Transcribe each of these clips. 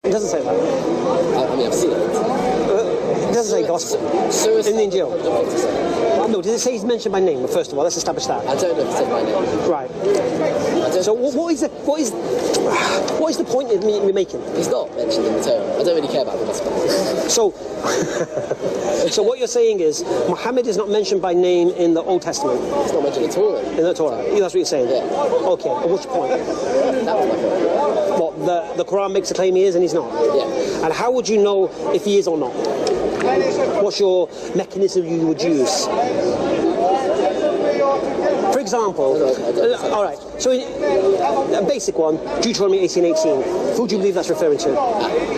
It doesn't say that. I mean, I've seen it. It doesn't say gospel in the Injil. No, did it say he's mentioned by name? First of all, let's establish that. I don't know if it said by name. Right. So what is the point of me making? He's not mentioned in the Torah. I don't really care about the gospel. So, so what you're saying is Muhammad is not mentioned by name in the Old Testament. It's not mentioned at all. In the Torah. Yeah, that's what you're saying. Yeah. Okay. At which point? That was my point. What the Quran makes a claim he is and he's not. Yeah. And how would you know if he is or not? What's your mechanism you would use? For example, all right, so a basic one, Deuteronomy 18:18. Who do you believe that's referring to?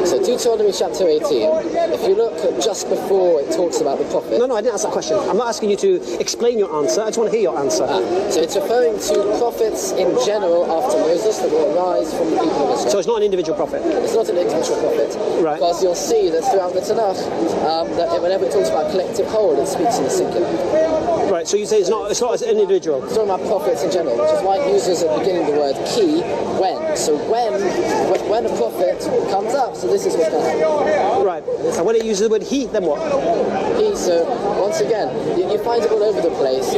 So Deuteronomy chapter 18, if you look at just before it talks about the prophet... No, I didn't ask that question. I'm not asking you to explain your answer. I just want to hear your answer. So it's referring to prophets in general after Moses that will arise from the people of Israel. So it's not an individual prophet? It's not an individual prophet. Right. Because you'll see that throughout the Tanakh, that whenever it talks about collective whole, it speaks in the singular. Right, so you say it's not as an individual. It's talking about prophets in general, which is why it uses at the beginning the word ki, when. So when a prophet comes up, so this is what's going to happen. Right, and when it uses the word he, then what? He, so once again, you find it all over the place.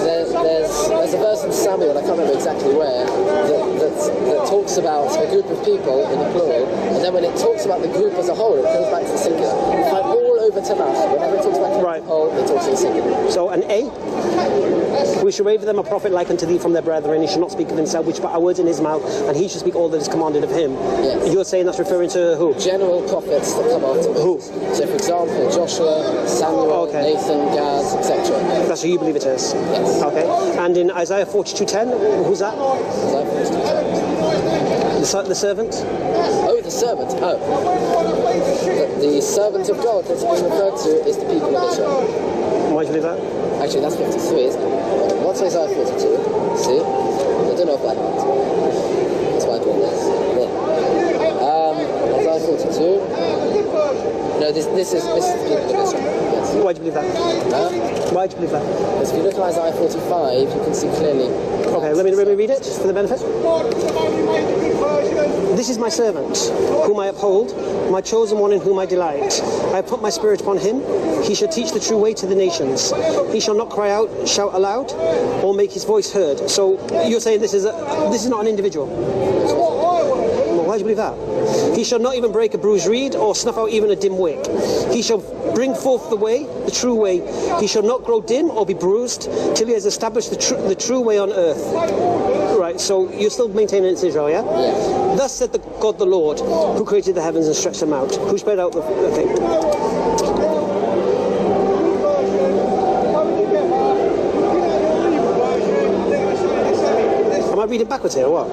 There's a verse in Samuel, I can't remember exactly where, that talks about a group of people in the plural, and then when it talks about the group as a whole, it goes back to the singular. You find all over Tanakh, whenever it talks about the whole, it talks in the singular. So an A, we should wave them a prophet like unto thee from their brethren. He should not speak of himself, which but are words in his mouth, and he should speak all that is commanded of him. Yes. You're saying that's referring to who? General prophets that come after who? So for example, Joshua, Samuel, Nathan, Gad, etc. That's who you believe it is? Yes. Okay. And in Isaiah 42:10, who's that? Isaiah 42:10. The servant? Oh, the servant. Oh. The servant of God that's being referred to is the people of Israel. Why do you believe that? Actually, that's 53, isn't it? What's Isaiah 42? See? I don't know if that happens. That's why I draw this. Yeah. Isaiah 42. No, this is the people of Israel. Yes. Why do you believe that? Why do you believe that? Because if you look at Isaiah 45, you can see clearly. Okay, let me read it for the benefit. This is my servant, whom I uphold, my chosen one in whom I delight. I have put my spirit upon him. He shall teach the true way to the nations. He shall not cry out, shout aloud, or make his voice heard. So you're saying this is not an individual. Well, why do you believe that? He shall not even break a bruised reed, or snuff out even a dim wick. He shall bring forth the way, the true way. He shall not grow dim or be bruised, till he has established the true way on earth. Right, so you're still maintaining it's Israel, yeah? Yeah. Thus said God the Lord, who created the heavens and stretched them out, who spread out the... Okay. Am I reading backwards here, or what?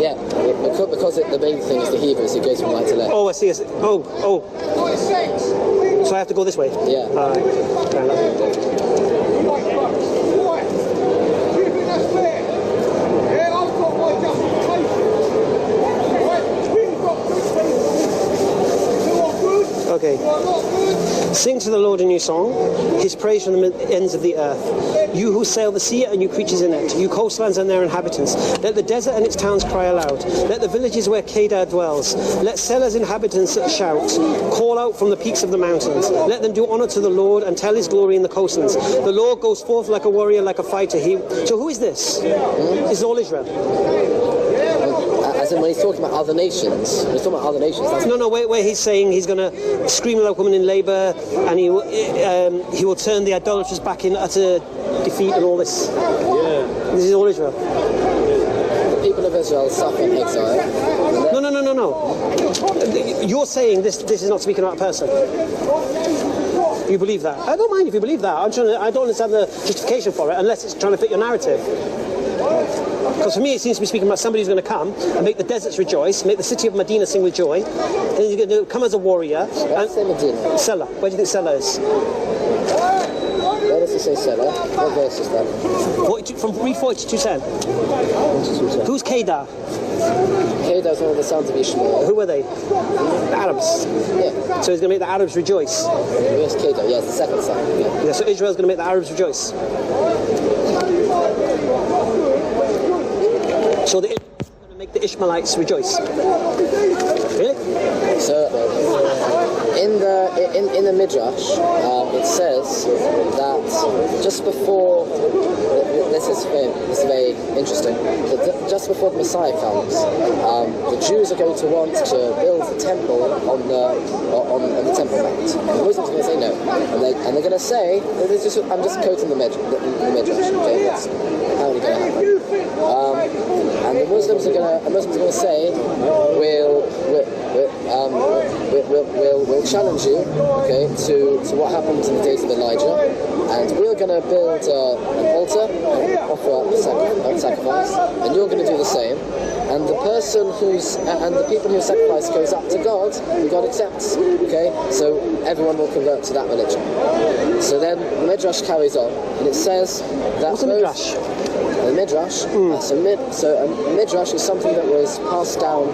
Yeah, because the main thing is the Hebrew, so it goes from right to left. Oh, I see. Oh. So I have to go this way? Yeah. All right. Fair enough. Okay. Sing to the Lord a new song, his praise from the ends of the earth. You who sail the sea and you creatures in it, you coastlands and their inhabitants. Let the desert and its towns cry aloud. Let the villages where Kedar dwells. Let Selah's inhabitants shout. Call out from the peaks of the mountains. Let them do honor to the Lord and tell his glory in the coastlands. The Lord goes forth like a warrior, like a fighter. So who is this? It's all Israel. As in when he's talking about other nations. When he's talking about other nations. Where he's saying he's going to scream like a woman in labour, and he will turn the idolaters back in utter defeat and all this. Yeah. This is all Israel. The people of Israel suffer in exile. No. You're saying this is not speaking about a person. You believe that? I don't mind if you believe that. I don't understand the justification for it unless it's trying to fit your narrative. Because for me it seems to be speaking about somebody who's going to come and make the deserts rejoice, make the city of Medina sing with joy, and he's going to come as a warrior. And Selah. Where do you think Selah is? Where does it say Selah? What verse is that? Read 42:10. Who's Kedar? Kedar is one of the sons of Ishmael. Who are they? The Arabs. Yeah. So he's going to make the Arabs rejoice. Yes, Kedar. Yes, the second son. Yeah. So Israel's going to make the Arabs rejoice. So the Ishmaelites rejoice? Really? So in the Midrash, it says that just before this is very interesting. That just before the Messiah comes, the Jews are going to want to build a temple on the Temple Mount. The Muslims are going to say no, and they're going to say, I'm just quoting the Midrash. Okay, that's how it's going to happen. And the Muslims are going to say, we'll challenge you, okay, to what happened in the days of Elijah, and we're going to build an altar, offer up sacrifice, and you're going to do the same. And the people who sacrifice goes up to God, and God accepts. Okay, so everyone will convert to that religion. So then the Midrash carries on, and it says that what's a Midrash? The Midrash. So a Midrash is something that was passed down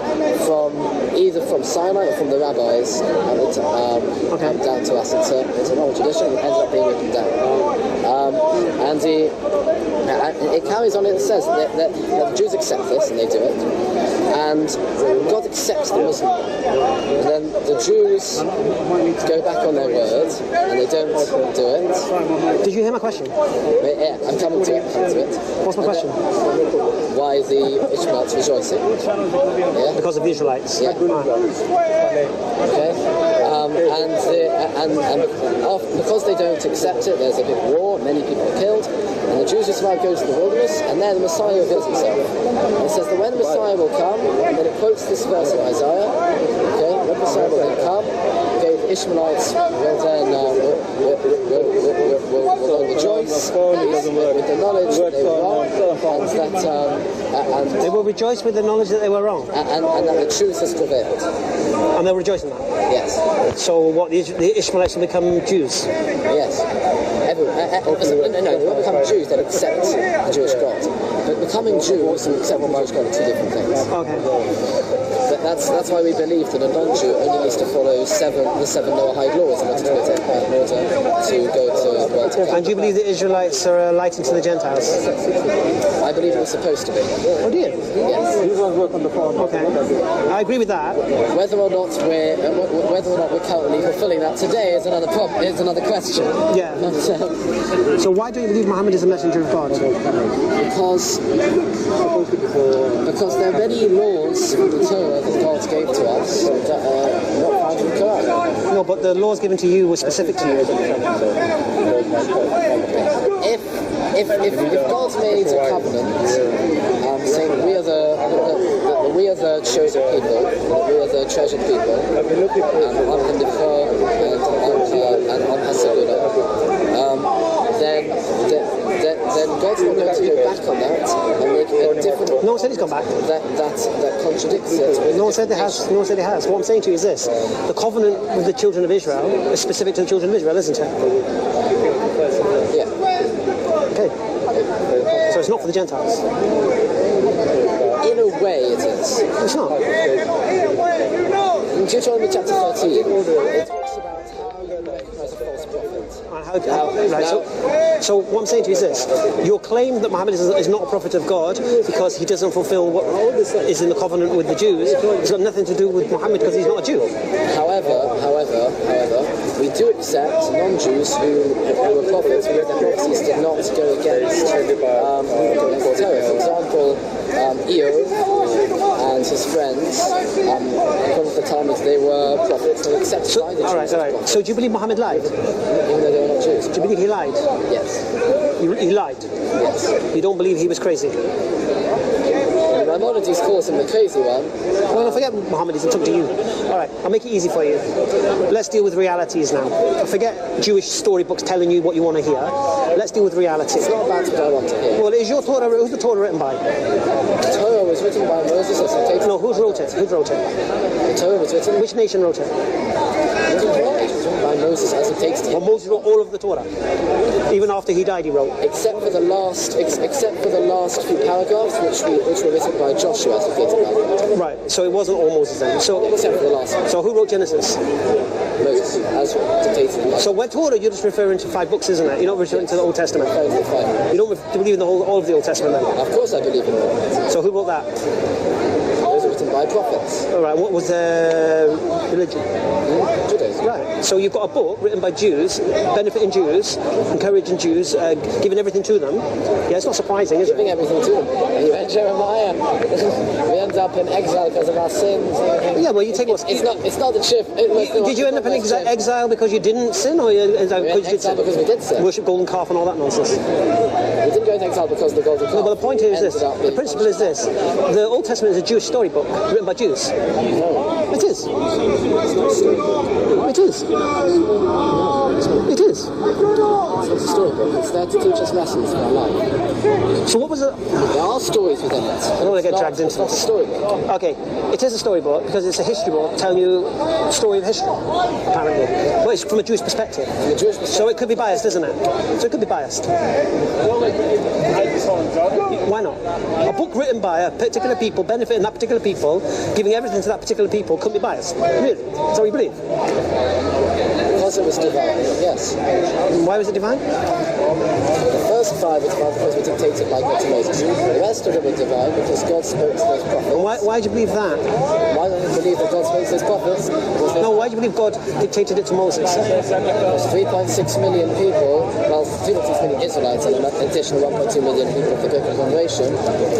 either from Sinai or from the rabbis down to us. It's an oral tradition. It ended up being written down. And it carries on. It says that the Jews accept this, and they do it. And God accepts the Muslim. And then the Jews go back on their word, and they don't do it. Did you hear my question? But, yeah, I'm coming to it. What's my question? Why the Ishmaelites rejoicing? Yeah? Because of the Israelites. Yeah. Okay. And because they don't accept it, there's a big war, many people are killed, and the Jews survive, go to the wilderness, and there the Messiah reveals himself. And it says that when the Messiah will come, and then it quotes this verse in Isaiah, okay, when the Messiah will then come, okay, the Ishmaelites will then will rejoice with the knowledge that they were wrong, and they will rejoice with the knowledge that they were wrong, and that the truth has prevailed. And they'll rejoice in that. Yes. So what, the Ishmaelites will become Jews? Yes. They won't become Jews, they'll accept the Jewish God. But becoming Jews and accepting the Jewish God are two different things. Okay. But that's why we believe that a non-Jew only needs to follow the seven Hyde laws in order to go to the world. And do you believe the Israelites are a light into the Gentiles? I believe we're supposed to be. Oh, do you? Yes. Okay. I agree with that. Whether or not we're currently fulfilling that today is another problem. Is another question. Yeah. So why do you believe Muhammad is a messenger of God? Because there are many laws from the Torah that God gave to us that are not found in the Quran. No, but the laws given to you were specific to you. If God made a covenant saying that we are the chosen people, that we are the treasured people, I'm the and I'm Hasaluna, then God's not going to go back on that and make it different. No one said he's gone back. That contradicts it. No one said it has. No one said it has. What I'm saying to you is this: the covenant with the children of Israel is specific to the children of Israel, isn't it? Yeah. Okay. So it's not for the Gentiles. In a way, it is. It's not. In Deuteronomy chapter 13, it talks about how you recognize a false prophet. So what I'm saying to you is this: your claim that Muhammad is not a prophet of God because he doesn't fulfill what is in the covenant with the Jews has got nothing to do with Muhammad because he's not a Jew. However, we do accept non-Jews who were prophets because their prophecies did not go against Torah. For example, Pbuh and his friends, according to the Talmud, they were prophets and accepted by the Jews. All right. So do you believe Muhammad lied? Even though they were not Jews. Do you believe he lied? Yes. He lied? Yes. You don't believe he was crazy? Maimonides calls him the crazy one. Well, forget Maimonides and talk to you. All right, I'll make it easy for you. Let's deal with realities now. Forget Jewish storybooks telling you what you want to hear. Let's deal with reality. It's not about what I want to hear. Well, is your Torah, who's the Torah written by? The Torah was written by Moses. No, who wrote it? Who wrote it? The Torah was written. Which nation wrote it? By Moses as it takes to him. Well, Moses wrote all of the Torah. Even after he died, he wrote. Except for the last few paragraphs, which were written by Joshua as a paragraph. Right. So it wasn't all Moses then. So except for the last one. So who wrote Genesis? Moses, as dictated. So when Torah, you're just referring to 5 books, isn't it? You're not referring to the Old Testament. You don't believe in all of the Old Testament then? Of course, I believe in all. So who wrote that? by prophets. All right, what was their religion? Judaism. Right, so you've got a book written by Jews, benefiting Jews, encouraging Jews, giving everything to them. Yeah, it's not surprising, is Giving it? everything to them. You read Jeremiah. We end up in exile because of our sins. Yeah, well, you take what's... It's not the shift. Did you end up in exile because you didn't sin, or because you did sin? Because we did sin. Worship golden calf and all that nonsense? We didn't go into exile because of the golden calf. No, but the point here is this. The principle is this. The Old Testament is a Jewish storybook written by Jews. No. It is. It is. It is. It's not a storybook. It's there to teach us lessons in our life. So what was it? There are stories within it. I don't want to get dragged into It's not a this. storybook. Okay, it is a storybook because it's a history book telling you the story of history, apparently. Well, it's from a Jewish perspective. From a Jewish perspective. So it could be biased, isn't it? So it could be biased. Why not? A book written by a particular people, benefiting that particular people, giving everything to that particular people, couldn't be biased. Really? That's what you believe? Because it was divine, yes. Why was it divine? The first 5 was dictated by God to Moses. The rest of them were divine because God spoke to those prophets. And why do you believe that? Why don't you believe that God spoke to those prophets? No, why do you believe God dictated it to Moses? Because 3.6 million people, well, 3.6 million Israelites and an additional 1.2 million people of the Great Congregation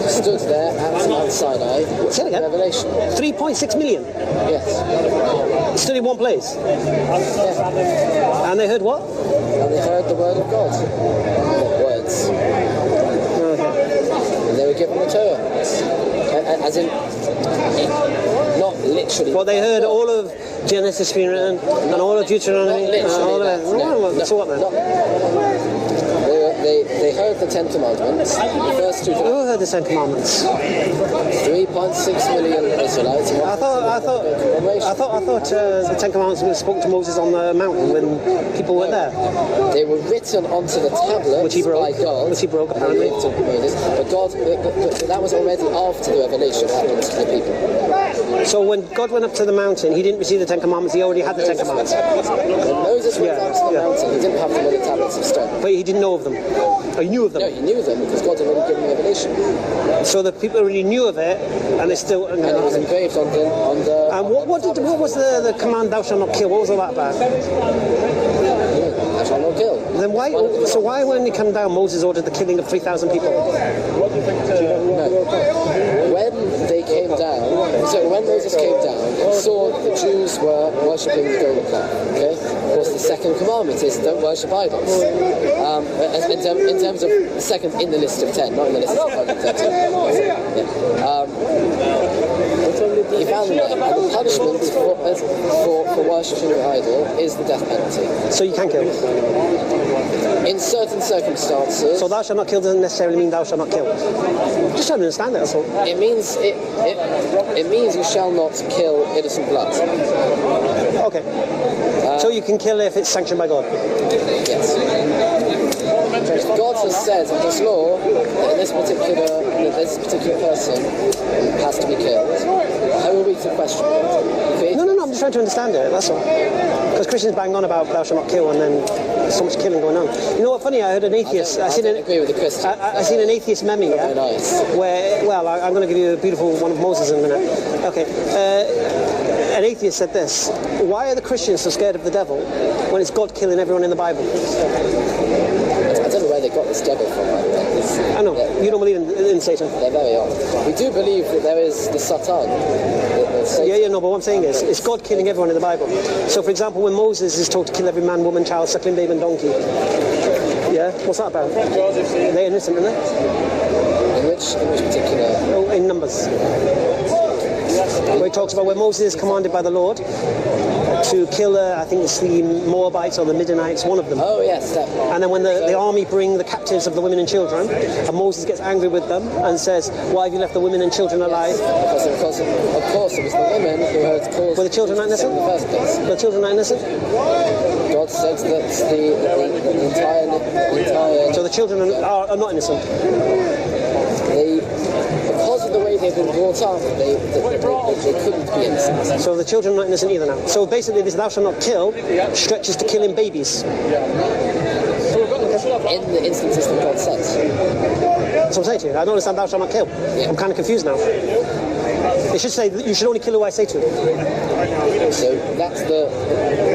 stood there at Mount Sinai Say it again. Revelation. 3.6 million Yes. stood in one place. Yeah. And they heard what? And they heard the word of God. Not words. Okay. And they were given the Torah. As in, not literally. Well, they heard all of Genesis being written and all of Deuteronomy. Not literally all of that, it. no. So what then? They heard the Ten Commandments. The first 2 Who heard the Ten Commandments? 3.6 million Israelites. I thought the Ten Commandments were spoken to Moses on the mountain when people were there, They were written onto the tablets which he broke. by God. Which he broke, And apparently. they were written to Moses. But God, that was already after the revelation happened to the people. So when God went up to the mountain, he didn't receive the Ten Commandments. He already had the Ten Commandments, When Moses went Yeah, up to the yeah. mountain, he didn't have them on the tablets of stone. but he didn't know of them. Or he knew of No, them. he knew them because God had already given him revelation. So the people already knew of it, and they still. And it was engraved on the. And what was the command? Thou shalt not kill. What was all that about? I shall not kill. Then why? So why, when he came down, Moses ordered the killing of 3,000 people? No. When they came down, so when Moses came down, he saw that the Jews were worshipping the golden calf. Okay? Of course, the second commandment is don't worship idols. In terms of the second in the list of 10, not in the list of 13. Yeah. He found them there. And the punishment for worshipping an idol is the death penalty. So you can kill. In certain circumstances, So thou shalt not kill doesn't necessarily mean thou shalt not kill. Just trying to understand that. That's all. it means you shall not kill innocent blood. Okay. So you can kill if it's sanctioned by God. Yes. God has said in His law that this particular person has to be killed. How are we to question it? No, I'm just trying to understand it. That's all. Because Christians bang on about thou shalt not kill, and then there's so much killing going on. You know what? Funny, I heard an atheist. I don't agree with the Christians. I seen an atheist meme, yeah, Very nice. where, well, I'm going to give you a beautiful one of Moses in a minute. Okay. An atheist said this: why are the Christians so scared of the devil when it's God killing everyone in the Bible? I don't know where they got this devil from. By the way. I know. You don't believe in Satan. They're very odd. We do believe that there is the Satan. Yeah, no, but what I'm saying is, it's God killing everyone in the Bible. So, for example, when Moses is told to kill every man, woman, child, suckling babe and donkey, yeah, what's that about? They're innocent, aren't they? In which particular? Oh, in Numbers. Where it talks about where Moses is commanded by the Lord to kill, I think it's the Moabites or the Midianites, one of them. Oh yes, that one. And then when the army bring the captives of the women and children, and Moses gets angry with them and says, why have you left the women and children alive? Because of course it was the women who had caused. Were the children not innocent? In the first place. Were the children not innocent? God said that the entire. So the children are not innocent. Because of the way they've been brought up, they couldn't be innocent. So the children are not innocent either now. So basically this thou shalt not kill stretches to killing babies. In the instances that God says. That's what I'm saying to you. I don't understand thou shalt not kill. Yeah. I'm kind of confused now. It should say that you should only kill who I say to. So that's the.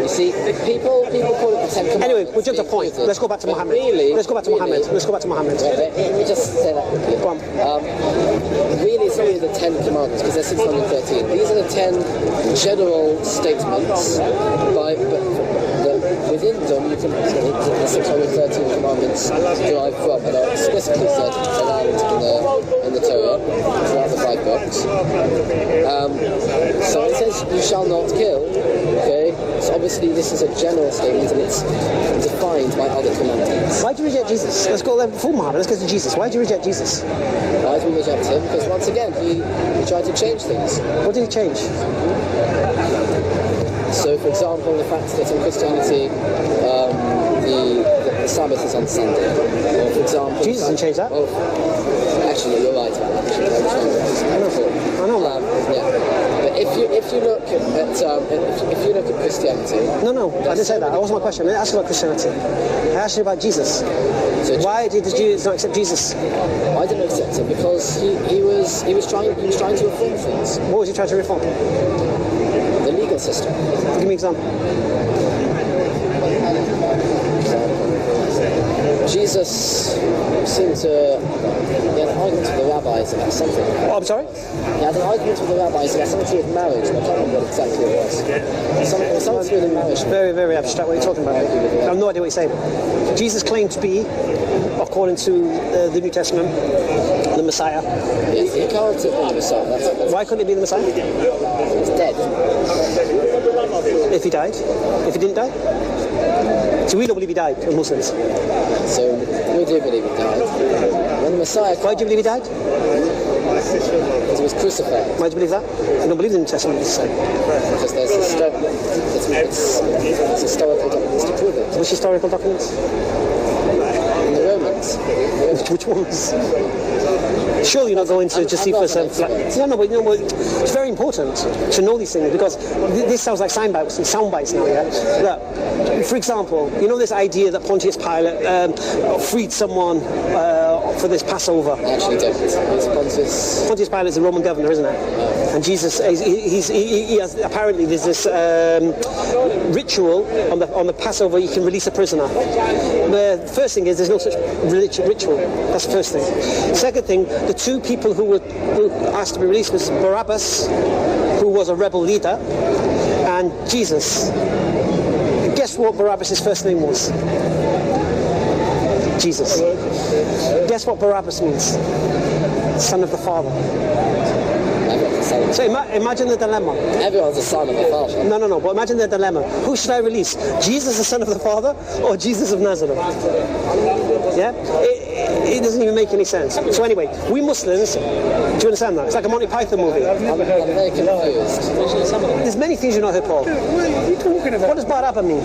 You see, people call it the Ten Commandments. Anyway, we'll jump to point. Let's go back to Muhammad. Let's go back to Muhammad. Let's go back to Muhammad. Let me just say that quickly. Go on. Really, it's only the 10 commandments because there's 613. These are the 10 general statements, within them you can the 613 commandments derive from, and are explicitly said in the Torah, throughout the 5 books. So it says you shall not kill. Okay, so obviously this is a general statement and it's defined by other commandments. Why do you reject Jesus? Let's go there before Muhammad. Let's go to Jesus. Why do you reject Jesus? Why do we reject him? Because once again, he tried to change things. What did he change? So, for example, the fact that in Christianity, the Sabbath is on Sunday. Or, for example, Jesus didn't change that. Oh, actually, you're right about that. I know that. Yeah. But if you look at Christianity. No, I didn't say that. That wasn't my question. I didn't ask you about Christianity. I asked you about Jesus. So why did the Jews not accept Jesus? I didn't accept him because he was trying to reform things. What was he trying to reform? The legal system. Give me an example. Jesus seemed to he had an argument with the rabbis about something. Oh, I'm sorry? He had an argument with the rabbis about something to do with marriage, but I can't remember what exactly it was. Something to do with marriage. Very, very abstract. What are you talking about? I have no idea what you're saying. Jesus claimed to be, according to the New Testament, the Messiah. He can't be the Messiah. That's Why couldn't he be the Messiah? He's dead. If he died? If he didn't die? So we don't believe he died, as Muslims. So we do believe he died. When the Messiah... Why do you believe he died? Because he was crucified. Why do you believe that? You don't believe the New Testament. Because there's it's historical documents to prove it. Which historical documents? In the Romans. Which ones? Surely you're not going to Josephus and... No, but it's very important to know these things because this sounds like sound bites now, yeah? Look, for example, you know this idea that Pontius Pilate freed someone for this Passover? I actually don't. Pontius Pilate is the Roman governor, isn't it? And Jesus, he has, apparently there's this ritual on the Passover, you can release a prisoner. The first thing is there's no such ritual. That's the first thing. Second thing, the 2 people who were asked to be released was Barabbas, who was a rebel leader, and Jesus. Guess what Barabbas' first name was? Jesus. Guess what Barabbas means? Son of the Father. So imagine the dilemma. Everyone's a son of the Father. No, but imagine the dilemma. Who should I release? Jesus, the Son of the Father, or Jesus of Nazareth? Yeah? It doesn't even make any sense. So anyway, we Muslims, do you understand that? It's like a Monty Python movie. I'm very confused. There's many things you've not heard, Paul. What are you talking about? What does Barabba mean?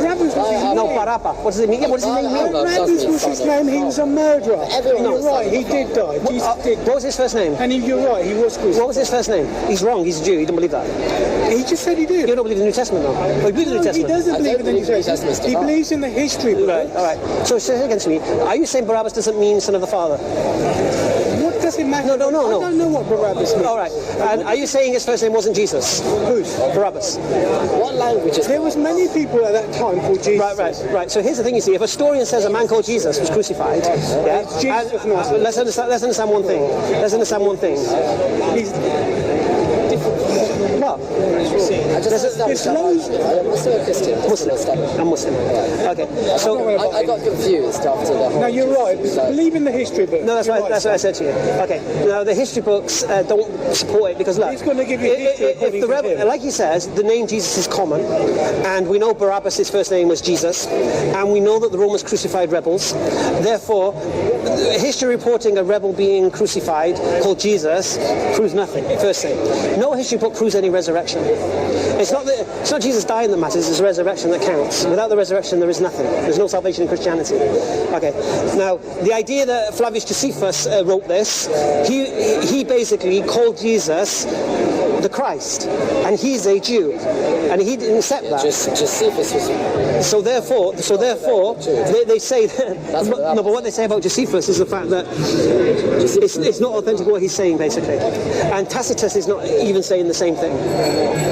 Rabbi's was his No, name. Barabba. What does it mean? Yeah, what does his name mean? Rabbi's was his name. He was a murderer. You're right, he did die. Jesus did. What was his first name? And you're right, he was crucified. What was his first name? He's wrong. He's a Jew. He doesn't believe that. He just said he did. You don't believe the New Testament, though. Oh, you believe the New No, he Testament? doesn't believe in the New Testament. He believes in the history book. Right, all right. So say against me. Are you saying Barabbas doesn't mean Son of the Father? What does it matter? No. I don't know what Barabbas means. All right. And are you saying his first name wasn't Jesus? Whose? Barabbas. What language is There was many people at that time called Jesus. Right. So here's the thing, you see. If a historian says a man called Jesus was crucified, yeah, It's Jesus of Nazareth. let's understand one thing. He's... What? There's loads. I'm still a Christian. I'm Muslim. Okay. So I got confused after the whole... No, you're right. Believe in the history book. no, that's You're right. That's what I said to you. Okay. Now the history books don't support it because look, He's going to give you history according to him. like he says, the name Jesus is common, and we know Barabbas' first name was Jesus, and we know that the Romans crucified rebels. Therefore, history reporting a rebel being crucified called Jesus proves nothing. First thing, no history book proves any resurrection. It's not Jesus dying that matters, it's the resurrection that counts. Without the resurrection, there is nothing. There's no salvation in Christianity. Okay. Now, the idea that Flavius Josephus wrote this, he basically called Jesus the Christ, and he's a Jew, and he didn't accept that. Josephus was... So therefore, they say that. No, but what they say about Josephus is the fact that it's not authentic what he's saying, basically, and Tacitus is not even saying the same thing.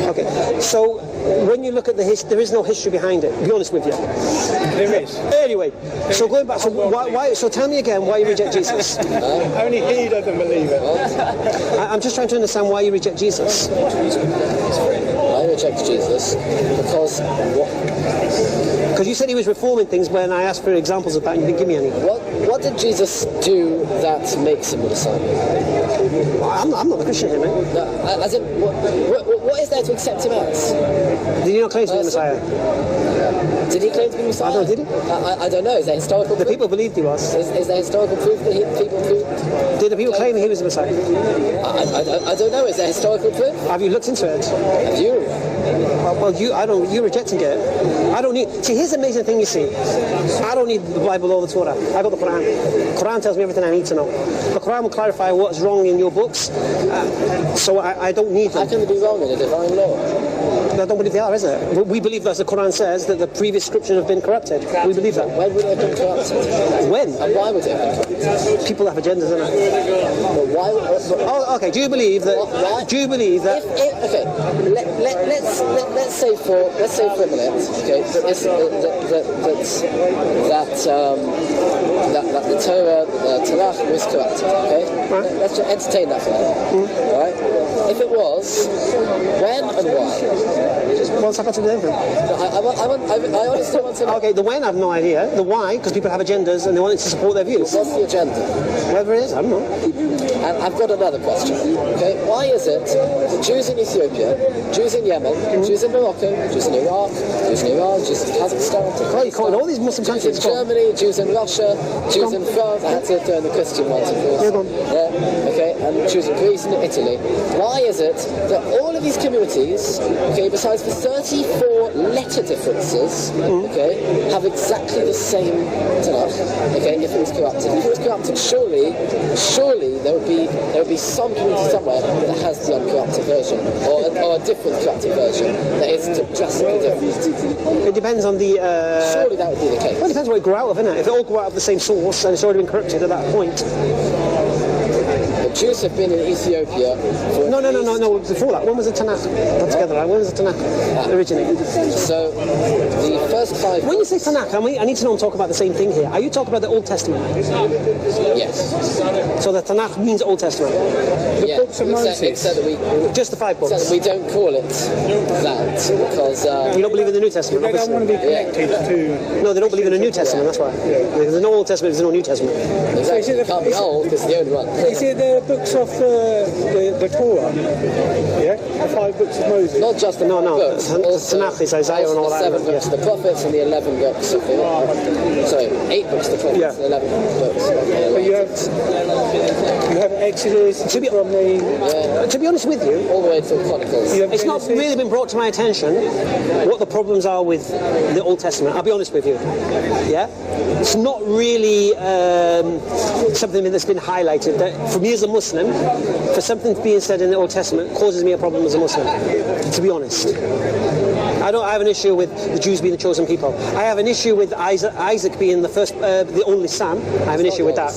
Okay, so when you look at the history, there is no history behind it. To be honest with you, There is. anyway. So going back, so why? So tell me again why you reject Jesus. Only he doesn't believe it. I'm just trying to understand why you reject Jesus. I reject Jesus Because you said he was reforming things when I asked for examples of that and you didn't give me any. What did Jesus do that makes him the Messiah? I'm not a Christian here, man. No, as in, what is there to accept him as? Did he not claim to be the Messiah? Did he claim to be Messiah? I don't, did he? I don't know. Is there historical The proof? people believed he was. Is there historical proof that people proved? Did the people claim he was the Messiah? I don't know. Is there historical proof? Have you looked into it? Have you? Well, you're rejecting it. I don't need. See, here's the amazing thing. You see, I don't need the Bible or the Torah. I got the Quran. The Quran tells me everything I need to know. The Quran will clarify what's wrong in your books, so I don't need them. How can they be wrong in a divine law? I don't believe they are, is it? We believe, as the Quran says, that the previous scriptures have been corrupted. We believe that. When would it have been corrupted? When? And why would it have been corrupted? People have agendas, isn't it? Well, why would... Oh, okay. Do you believe that? Why? Do you believe that? Okay, let's say for a minute, okay, that the Torah, the Tanakh was corrupted, okay? Right. Let's just entertain that for a minute, alright? If it was, when and why? What's happened to the everything? I honestly want to know. Okay, the when I have no idea. The why, because people have agendas and they want to support their views. What's the agenda? Whatever it is, I don't know. And I've got another question. Okay, why is it that Jews in Ethiopia, Jews in Yemen, Jews in Morocco, Jews in Iraq, Jews in Iran, Jews in Kazakhstan, You call it all these Muslim Jews in countries. Go on. Germany, Jews in Russia, Jews in France. I had to throw in the Christian ones, of course. Yeah, go on. Yeah, okay, and Jews in Greece and Italy. Why is it that all of these communities, okay, besides the 34 letter differences, okay, have exactly the same Tanakh? Okay, if it was corrupted. If it was corrupted, surely there would be some community somewhere that has the uncorrupted version, or a different corrupted version that is drastically different. It depends on the. Surely that would be the case. Well, it depends what it grew out of, innit? If it all grew out of the same source and it's already been corrupted at that point. The Jews have been in Ethiopia for No. Before that, when was the Tanakh put together? When was the Tanakh originated? So the first 5. When you say Tanakh, I need to know I'm talking about the same thing here. Are you talking about the Old Testament? Yes. So the Tanakh means Old Testament. Yeah. books of Moses. Except that we Just the 5 books. except that we don't call it that because You don't believe in the New Testament, They don't want to obviously. be connected to... No, they don't believe in the New Testament, that's why. There's no Old Testament, there's no New Testament. exactly, it can't be old. It's the only one. Is it the books of the Torah? Yeah? The 5 books of Moses? Not just the No, books, the also, Tanakh is Isaiah and all the that. 7 books of the prophets and the 11 books of the... Sorry, 8 books of the prophets Yeah. and 11 books of But you have Exodus To be- from the... To be honest with you, all the way to the Chronicles. You have it's not Genesis. really been brought to my attention what the problems are with the Old Testament. I'll be honest with you. Yeah? It's not really something that's been highlighted. That for me as a Muslim, for something being said in the Old Testament causes me a problem as a Muslim, to be honest. I have an issue with the Jews being the chosen people. I have an issue with Isaac being the first, the only son. I have an issue with that.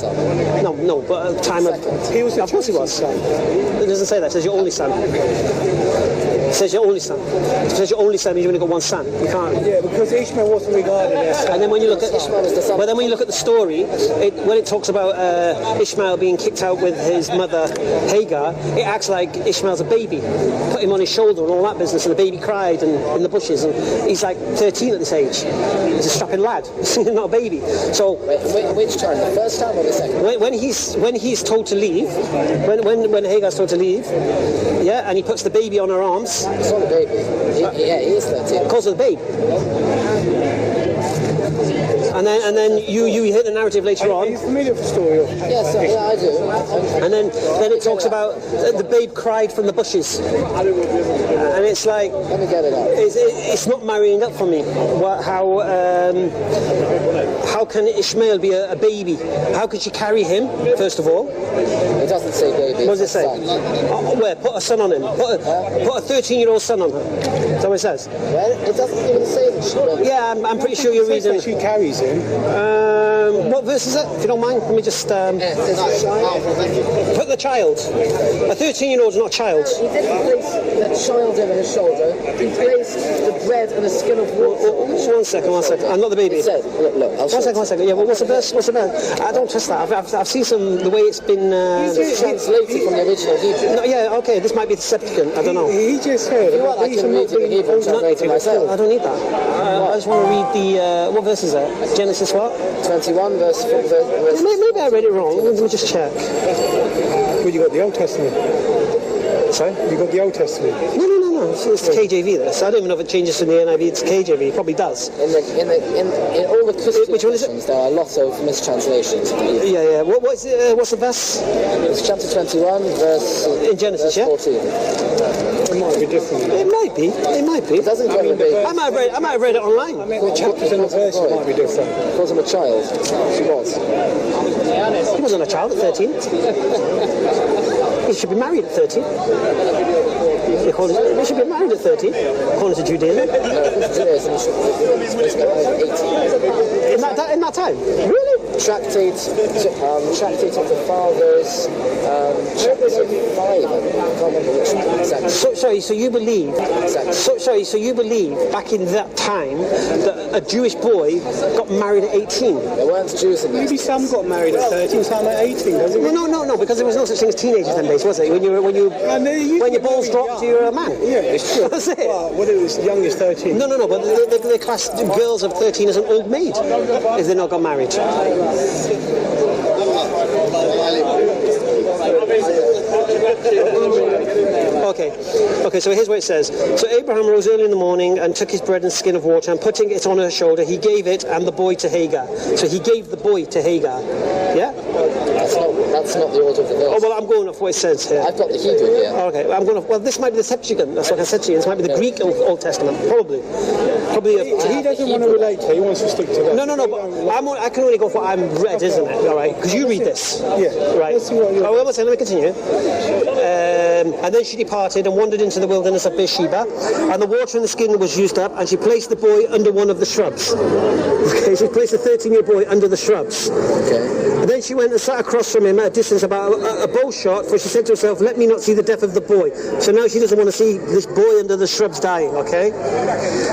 No, but at the time of... He was the Of course he was. It doesn't say that. It says your only son. It says your only son. It says your only son means you've only got one son. You can't... Yeah, because Ishmael wasn't regarded as... And then when you look at, Ishmael is the son. but then when you look at the story, when it talks about Ishmael being kicked out with his mother Hagar, it acts like Ishmael's a baby. Put him on his shoulder and all that business, and the baby cried and in the bushes, and he's like 13 at this age. He's a strapping lad, not a baby. So Which time? The first time or the second? when he's told to leave, when Hagar's told to leave, yeah, and he puts the baby on her arms, It's not a baby. He is 13. calls her the babe. And then you hit the narrative later Are on. you familiar with the story of... Yes, I do. And then it talks about the babe cried from the bushes, and it's like Let me get it out. it's not marrying up for me. How can Ishmael be a baby? How could she carry him? First of all, It doesn't say baby. What does it say? Son. Where? Put a son on him. Put a 13-year-old son on her. Is that what it says? Well, it doesn't even say that she will. Yeah, I'm pretty sure you're It says reading. that she carries him. What verse is it? If you don't mind, let me just put the child. A 13-year-old's not a child. He didn't place the child over his shoulder. He placed the bread and a skin of water. One second. I'm not the baby. It said, look, I'll show One second. Yeah, well, what's the verse? I don't trust that. I've seen the way it's been translated from the original Hebrew. No, yeah, okay, this might be the Septuagint. I don't know. He just said. If you want, I can read it in Hebrew and translate it myself. I don't need that. I just want to read the what verse is that? Genesis what? 21 verse. Maybe I read it wrong. Let me just check. Well, you got the Old Testament. Sorry? You got the Old Testament. No. It's the KJV. This. I don't even know if it changes from the NIV. It's KJV. It probably does. In all the Christian Which one is it? editions, there are a lot of mistranslations. Yeah. What's the verse? It's chapter 21, verse In Genesis, yeah? 14. It might be different. It might be. It doesn't call him a baby. I might have read it online. I mean, the chapters and the verses might be different. Calls him a child. She was. He wasn't a child at 13. He should be married at 13. He should be married at 13, according to Judaism. No, Judaism is supposed to get married at 18. In that time? Really? Tractate of the Fathers, chapter 5, I can't remember which one exactly. So you believe? Exactly. So you believe back in that time that a Jewish boy got married at 18? There weren't Jews in Maybe those some days. got married at 13, some at 18, doesn't it? No, because there was no such thing as teenagers then, days, was it? When your balls dropped, you're a man. Yeah, it's true. That's it. Well, what it was young as 13. No, but they class girls of 13 as an old maid if they not got married. Okay, so here's what it says. So Abraham rose early in the morning and took his bread and skin of water, and putting it on her shoulder, he gave it and the boy to Hagar. So he gave the boy to Hagar. Yeah? That's not the order of the verse. Oh, well, I'm going off what it says here. I've got the Hebrew here. Okay, I'm going to. Well, this might be the Septuagint. That's what I said to you. This might be the Greek Old Testament, probably. He doesn't want to relate to it, he wants to stick to that. No. But I can only go for what I'm read, isn't it? All right, because you read this. Yeah. Right. Let's see what you're... Let me continue. And then she departed and wandered into the wilderness of Beersheba, and the water in the skin was used up, and she placed the boy under one of the shrubs. Okay, she placed a 13-year boy under the shrubs. Okay. And then she went and sat across from him at a distance about a bow shot, for she said to herself, let me not see the death of the boy. So now she doesn't want to see this boy under the shrubs dying, okay?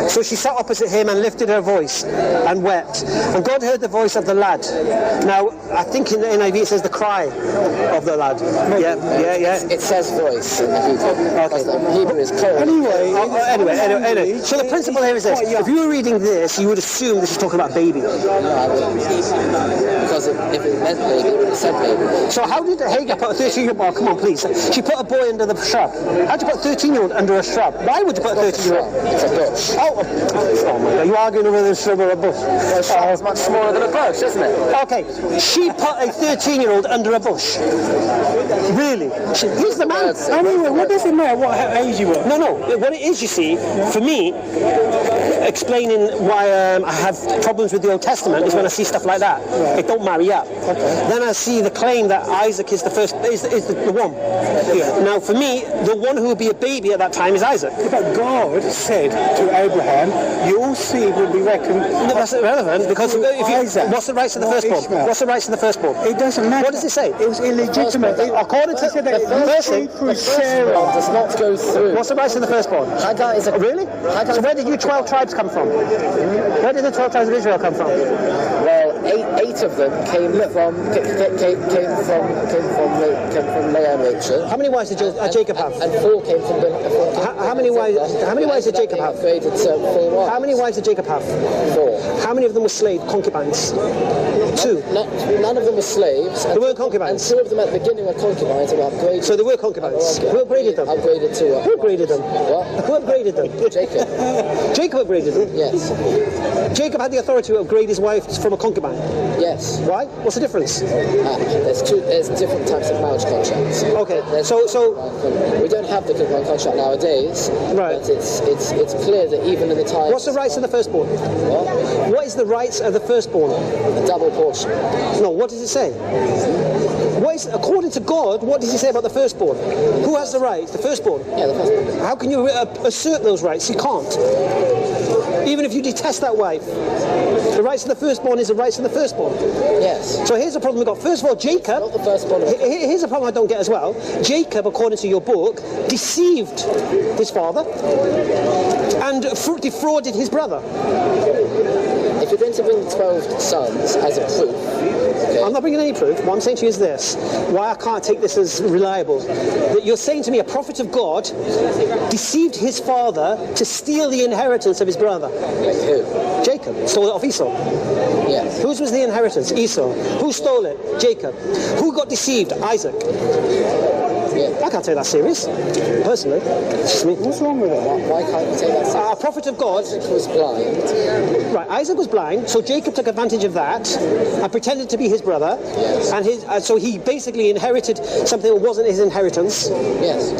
So she sat opposite him and lifted her voice and wept. And God heard the voice of the lad. Now, I think in the NIV it says the cry of the lad. Yeah. It says voice in the Hebrew. Okay. The Hebrew is plural. Anyway. So the principle here is this. If you were reading this, you would assume this is talking about baby. No, I wouldn't. Because if it meant baby, it would have said baby. So how did Hagar put a 13-year-old, oh, come on please, she put a boy under the shrub. How did you put a 13-year-old under a shrub? Why would you put a 13-year-old? It's a bush. Oh my God, you're arguing over a shrub or a bush. A shrub is much smaller than a bush, isn't it? Okay, she put a 13-year-old under a bush. Really? He's the man. Anyway, what does it matter what age you were? No, what it is, you see, for me, explaining why I have problems with the Old Testament is when I see stuff like that. Right. It don't marry up. Okay. Then I see the claim that Isaac is the first, is the one. Yeah. Now, for me, the one who would be a baby at that time is Isaac. But God said to Abraham, your seed will be reckoned. No, that's irrelevant, because Isaac, what's the rights of the firstborn? Ishmael. What's the rights of the firstborn? It doesn't matter. What does it say? It was illegitimate. According to the first thing, through Sarah. Does not go through. what's the rights of the firstborn? Hagar is a... Really? So where did you 12 tribes come from? Where did the 12 tribes of Israel come from? Well, eight of them came from Leah and Rachel. How many wives did Jacob have? And 4 came from How many wives did Jacob have? Upgraded to 4 wives. How many wives did Jacob have? 4. How many of them were slave concubines? 2. None of them were slaves. They weren't concubines. And 2 of them at the beginning were concubines and were upgraded. So they were concubines. Who upgraded them? Upgraded to what? Who upgraded them? What? Who upgraded them? Jacob. Jacob upgraded them? Yes. Jacob had the authority to upgrade his wife from a concubine. Yes. Why? What's the difference? There's different types of marriage contracts. Okay. So we don't have the concubine contract nowadays. Right. But it's clear that even in the time. what's the rights of the firstborn? What is the rights of the firstborn? A double portion. No, what does it say? What rights, according to God, what does he say about the firstborn? Who has the rights? The firstborn. Yeah, the firstborn. How can you assert those rights? You can't. Even if you detest that wife. The rights of the firstborn is the rights of the firstborn. Yes. So here's the problem we've got. First of all, Jacob... Not the firstborn. Here's the problem I don't get as well. Jacob, according to your book, deceived his father and defrauded his brother. If you're going to bring 12 sons as a proof... Okay. I'm not bringing any proof. What I'm saying to you is this. Why I can't take this as reliable. That you're saying to me a prophet of God deceived his father to steal the inheritance of his brother. Who? Jacob stole it off Esau. Yes. Whose was the inheritance? Esau. Who stole it? Jacob. Who got deceived? Isaac. Yeah. I can't take that serious, personally. It's just me. What's wrong with it? Why can't you take that seriously? A prophet of God. Isaac was blind. Right, Isaac was blind, so Jacob took advantage of that and pretended to be his brother. Yes. And so he basically inherited something that wasn't his inheritance. Yes.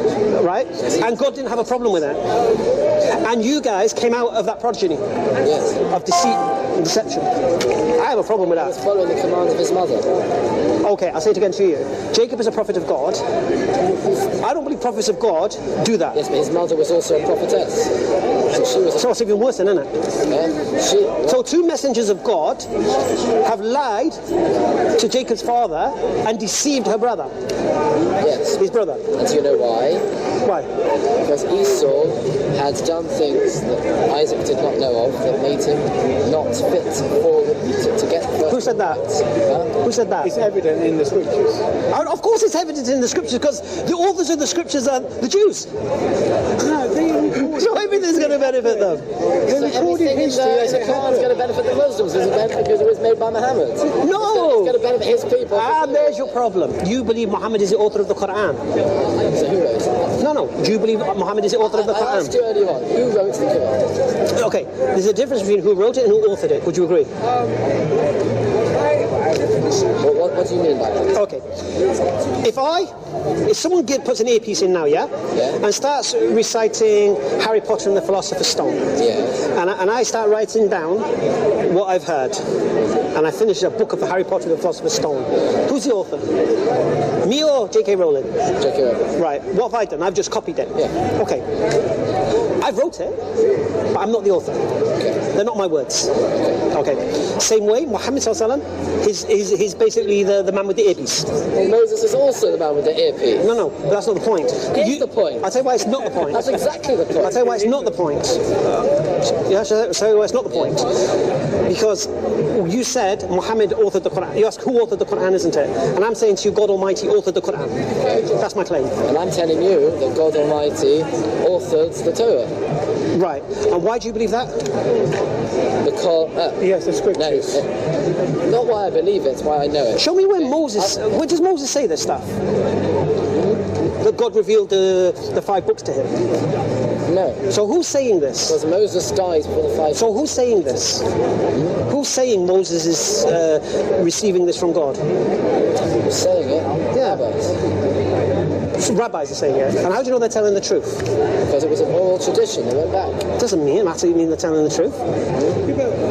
Right? And God didn't have a problem with it. And you guys came out of that progeny Yes. of deceit and deception. I have a problem with He was that. following the command of his mother. Okay, I'll say it again to you. Jacob is a prophet of God. I don't believe prophets of God do that. Yes, but his mother was also a prophetess. So she was So it's even worse then, isn't it? So two messengers of God have lied to Jacob's father and deceived her brother, yes. his brother. And do you know why? Why? Because Esau had done things that Isaac did not know of that made him not fit to get the... Who said that? Who said that? It's evident in the scriptures. Of course it's evident in the scriptures because the authors of the scriptures are the Jews. No, they recorded. So everything's going to benefit them. They So recorded everything in history. the Quran is going to benefit the Muslims because it was made by Muhammad. No! It's going to benefit his people. And there's your problem. You believe Muhammad is the author of the Quran. So who wrote it? No. Do you believe Muhammad is the author of the I asked you Quran? earlier on, who wrote the Quran? Okay, there's a difference between who wrote it and who authored it. Would you agree? What do you mean by that? Okay. If someone puts an earpiece in now, yeah? Yeah. And starts reciting Harry Potter and the Philosopher's Stone. Yeah. And I start writing down what I've heard. And I finish a book of Harry Potter and the Philosopher's Stone. Who's the author? Me or J.K. Rowling? J.K. Rowling. Right. What have I done? I've just copied it. Yeah. Okay. I wrote it, but I'm not the author. Okay. They're not my words. Okay. Same way, Muhammad Sallallahu Alaihi Wasallam, he's basically the man with the earpiece. Well, Moses is also the man with the earpiece. No, but that's not the point. It's the point. I'll tell you why it's not the point. That's exactly the point. I'll tell you why it's not the point. Yeah, I'll tell you why it's not the point. Because you said Muhammad authored the Quran. You asked who authored the Quran, isn't it? And I'm saying to you, God Almighty authored the Quran. That's my claim. And I'm telling you that God Almighty authored the Torah. Right. And why do you believe that? Because... Yes, the scriptures. No, not why I believe it, it's why I know it. Show me where Moses... Where does Moses say this stuff? That God revealed the 5 books to him. No. So who's saying this? Because Moses died before the 5 So who's saying this? Who's saying Moses is receiving this from God? Who's saying it? Yeah. Rabbis. Rabbis are saying it. And how do you know they're telling the truth? Because it was an oral tradition, they went back. Doesn't matter, you mean they're telling the truth?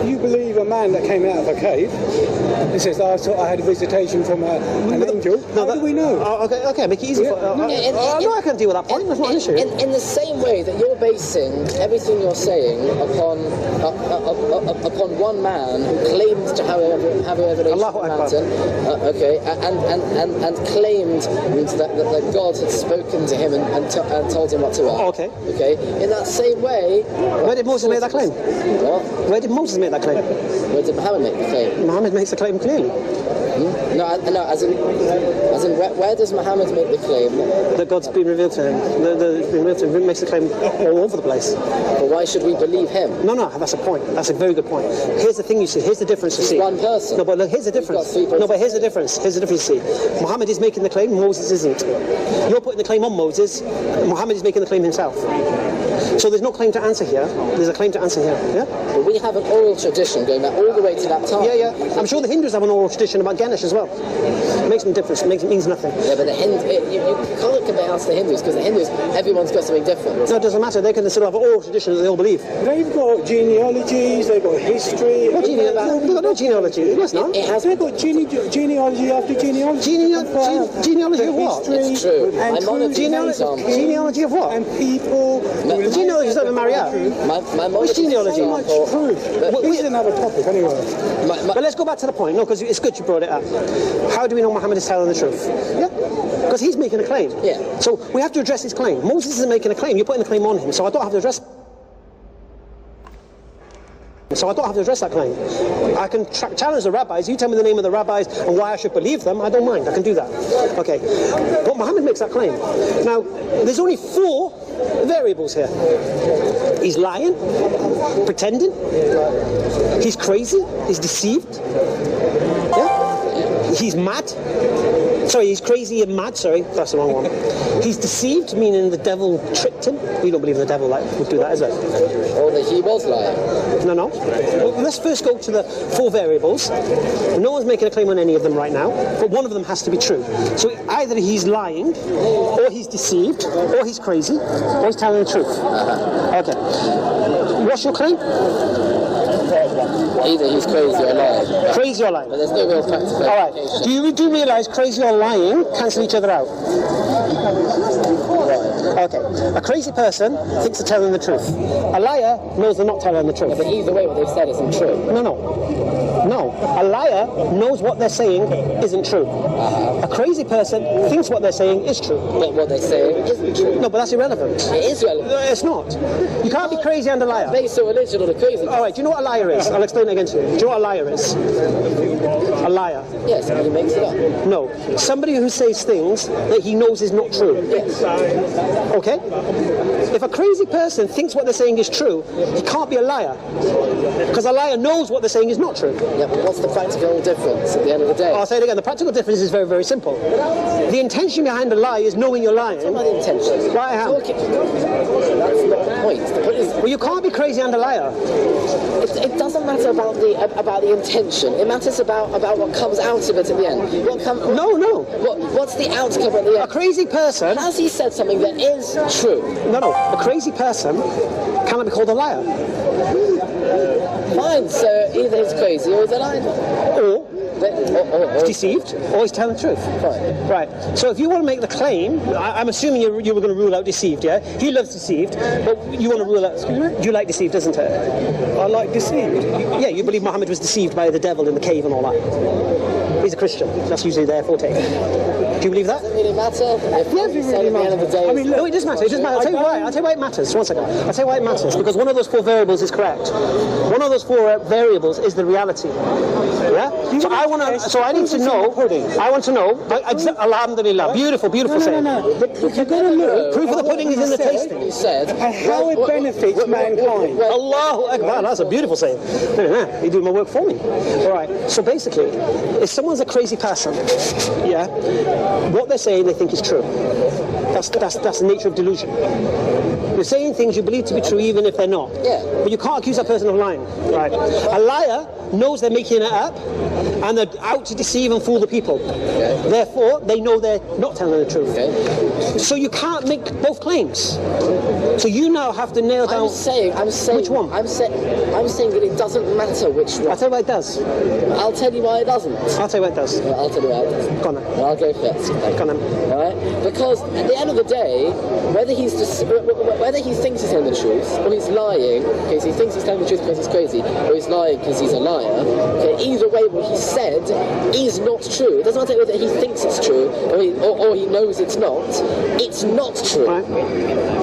You believe a man that came out of a cave and says, I thought I had a visitation from an angel. How do we know? Okay, make it easy for... No, I can deal with that point, that's not an issue. In the same way that you're basing everything you're saying upon one man who claimed to have a revelation Allahu from the Akbar. mountain, and claimed that God had spoken to him and told him what to ask. Okay. In that same way, Where did Moses make that claim? What? Where did Moses make that claim? Where did Muhammad make the claim? Muhammad makes the claim clearly. No, as in, where does Muhammad make the claim? That God's been revealed to him. He makes the claim all over the place. But why should we believe him? No, that's a point. That's a very good point. Here's the thing you see. Here's the difference you see. One person. No, but look, here's the difference. No, but here's the difference. Here's the difference you see. Muhammad is making the claim, Moses isn't. You're putting the claim on Moses, Muhammad is making the claim himself. So there's no claim to answer here. There's a claim to answer here. Yeah. But we have an oral tradition going back all the way to that time. Yeah. I'm sure the Hindus have an oral tradition about Ganesh as well. It makes no difference. It means nothing. Yeah, but you can't compare us to the Hindus, because the Hindus, everyone's got something different. No, it doesn't matter. They can still have an oral tradition that they all believe. They've got genealogies, they've got history. What genealogy? They've got no genealogy. That's not. They've got genealogy after genealogy. Genealogy of what? It's true. And Genealogy of what? and people. The genealogy is not even marry out. My Which genealogy? So much proof. This is another topic anyway. But let's go back to the point. No, because it's good you brought it up. How do we know Muhammad is telling the truth? Yeah. Because he's making a claim. Yeah. So we have to address his claim. Moses isn't making a claim. You're putting the claim on him. So I don't have to address that claim. I can challenge the rabbis. You tell me the name of the rabbis and why I should believe them. I don't mind. I can do that. Okay. But Muhammad makes that claim. Now, there's only 4 variables here. He's lying, pretending, he's crazy, he's deceived, yeah? He's mad. Sorry, he's crazy and mad. Sorry, that's the wrong one. He's deceived, meaning the devil tricked him. We don't believe the devil would do that, is it? Or that he was lying. No. Well, let's first go to the 4 variables. No one's making a claim on any of them right now, but one of them has to be true. So either he's lying, or he's deceived, or he's crazy, or he's telling the truth. Okay. What's your claim? Either he's crazy or lying. Crazy or lying. But there's no real practical All right. application. Do you realise crazy or lying cancel each other out? Okay. A crazy person thinks they're telling the truth. A liar knows they're not telling the truth. But either way, what they've said isn't true. No. A liar knows what they're saying isn't true. A crazy person thinks what they're saying is true. But what they say isn't true. No, but that's irrelevant. It is relevant. It's not. You can't be crazy and a liar. Based on religion or the crazy. All right, do you know what a liar is? I'll explain it again to you. Do you know what a liar is? A liar. Yes, he makes it up. No. Somebody who says things that he knows is not true. Yes. Okay? If a crazy person thinks what they're saying is true, he can't be a liar. Because a liar knows what they're saying is not true. Yeah, but what's the practical difference at the end of the day? I'll say it again. The practical difference is very, very simple. The intention behind a lie is knowing you're lying. What about the intention? Right, I am. That's not the point. The point is, Well, you can't be crazy and a liar. it doesn't matter about the intention. It matters about what comes out of it at the end. No. What's the outcome at the A end? crazy person... Has he said something that is true? No. A crazy person cannot be called a liar. Fine, so either he's crazy or he's a liar. Or Or deceived, or he's telling the truth. Fine. Right. So if you want to make the claim, I'm assuming you were going to rule out deceived, yeah? He loves deceived, but you want to rule out... You like deceived, isn't it? I like deceived. Yeah, you believe Muhammad was deceived by the devil in the cave and all that. He's a Christian. That's usually their forte. Do you believe that? Does it really matter? If Yeah, he said at the end of the day... I mean, No, it does matter. It does matter. I'll tell you why. I'll tell you why it matters. One second. I'll tell you why it matters. Because one of those 4 variables is correct. One of those 4 variables is the reality. Yeah. So I want to. So I need to know. I want to know. Alhamdulillah. Beautiful saying. No. But you've got to look. Proof of the pudding is in the tasting. You said... And how it benefits mankind. Allahu Akbar. That's a beautiful saying. You do my work for me. All right. So basically, if someone's a crazy person, yeah, what they're saying they think is true. That's the nature of delusion. You're saying things you believe to be true even if they're not. Yeah. But you can't accuse that person of lying. Right. A liar knows they're making it up and they're out to deceive and fool the people. Okay. Therefore, they know they're not telling the truth. Okay. So you can't make both claims. So you now have to nail down... I'm saying... Which one? I'm saying that it doesn't matter which one. I'll tell you why it does. I'll tell you why it doesn't. I'll tell you why it does. I'll tell you why it doesn't. Go on then. I'll go first. Go on then. Alright? Because at the end of the day, whether he thinks he's telling the truth, or he's lying, because he thinks he's telling the truth because he's crazy, or he's lying because he's a liar, okay, either way what he said is not true. It doesn't matter whether he thinks it's true, or he knows it's not true. Right.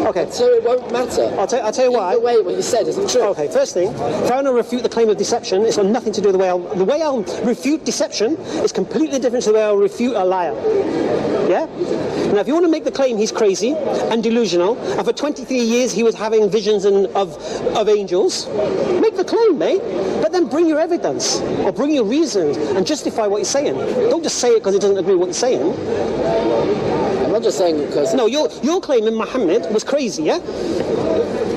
Okay. So it won't matter. I'll tell you why. Either way what he said isn't true. Okay, first thing, if I want to refute the claim of deception, it's got nothing to do with the way I'll refute deception is completely different to the way I'll refute a liar. Yeah? Now, if you want to make the claim he's crazy and delusional, and for 23 years he was having visions of angels, make the claim, mate. But then bring your evidence, or bring your reasons, and justify what you're saying. Don't just say it because it doesn't agree with what you're saying. I'm not just saying because... No, you're claiming Muhammad was crazy, yeah?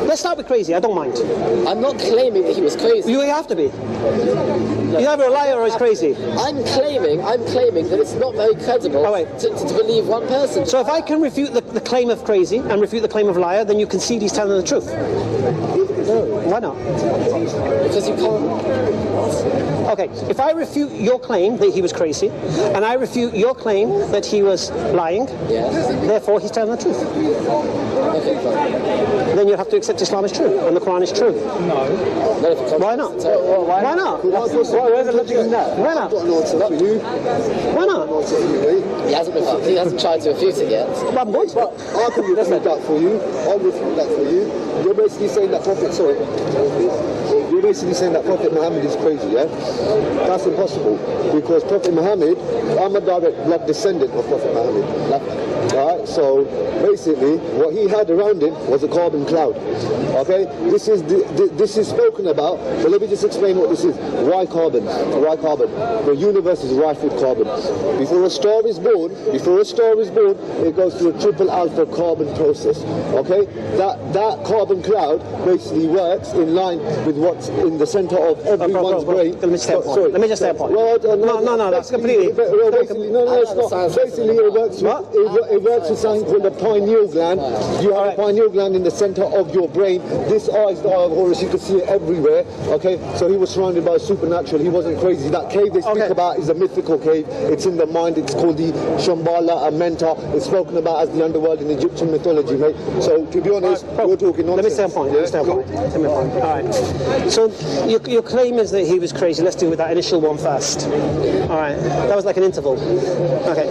Let's start with crazy. I don't mind. I'm not claiming that he was crazy. You have to be. He's either a liar or he's crazy. I'm claiming that it's not very credible to believe one person. So if I can refute the claim of crazy and refute the claim of liar, then you concede he's telling the truth. No. Why not? Because you can't. Okay, if I refute your claim that he was crazy, and I refute your claim that he was lying, therefore he's telling the truth. Okay, fine. Then you have to accept Islam is true, and the Quran is true. No. Why not? Why not? Where's the logic in that? Why not? Why not? He hasn't tried to refute it yet. Well, boy. I can refute that for you. I'll refute that for you. You're basically saying that Prophet, you're basically saying that Prophet Muhammad is crazy, yeah? That's impossible. Because Prophet Muhammad, I'm a direct blood descendant of Prophet Muhammad. Alright, so basically what he had around him was a carbon cloud. Okay? This is spoken about, but let me just explain what this is. Why carbon? Why carbon? The universe is rife with carbon. Before a star is born, it goes through a triple alpha carbon process. Okay? That carbon cloud basically works in line with what's in the center of everyone's brain. Let me just say a point. Let me just say a point. No, that's completely. No, it's not. Basically, it works with something called the pineal gland. You have a pineal gland in the center of your brain. This eye is the eye of Horus. You can see it everywhere. Okay, so he was surrounded by supernatural. He wasn't crazy. That cave they speak about is a mythical cave. It's in the mind. It's called the Shambhala Amenta. It's spoken about as the underworld in Egyptian mythology, mate. So to be honest, we're talking nonsense. Let me say a point. All right. So your claim is that he was crazy. Let's deal with that initial one first. All right. That was like an interval. Okay.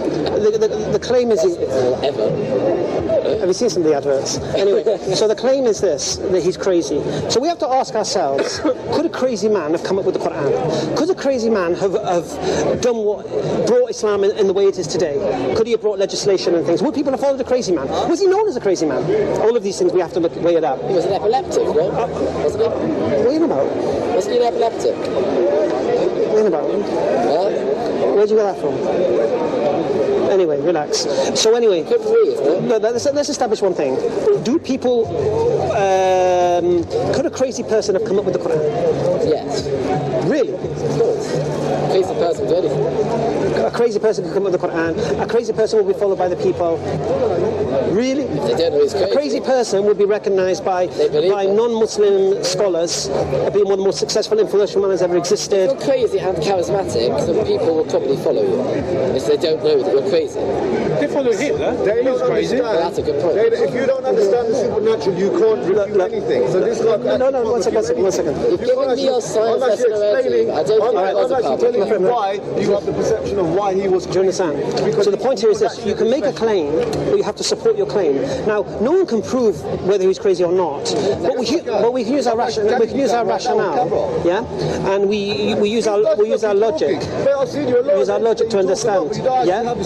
The claim is. Have you seen some of the adverts? Anyway, so the claim is this, that he's crazy. So we have to ask ourselves, could a crazy man have come up with the Quran? Could a crazy man have brought Islam in the way it is today? Could he have brought legislation and things? Would people have followed a crazy man? Was he known as a crazy man? All of these things we have to weigh it up. He was an epileptic, no? Wasn't he? What are you about? Wasn't he an epileptic? What are you about? Where'd you get that from? Anyway, relax. So anyway, let's establish one thing. Do people, could a crazy person have come up with the Quran? Yes. Really? Of course. A crazy person do anything. A crazy person could come up with the Quran. A crazy person will be followed by the people. Really? If they don't know he's crazy. A crazy person would be recognized by non-Muslim scholars as being one of the most successful, influential men that's ever existed. If you're crazy and charismatic, then people will probably follow you. If they don't know that you're crazy. They follow Hitler. He was crazy. Well, that's a good point. If you don't understand the supernatural, you can't refute anything. So this No, one second. You've given me your science lesson already. I don't think it was a I'm actually telling you why you have the perception of why he was. Do you understand? So the point here is this: you can make a claim, but you have to support your claim. Now, no one can prove whether he's crazy or not, but we can use our rationale. We can use our rationale, yeah, and we use our logic. We use our logic to understand, yeah. Do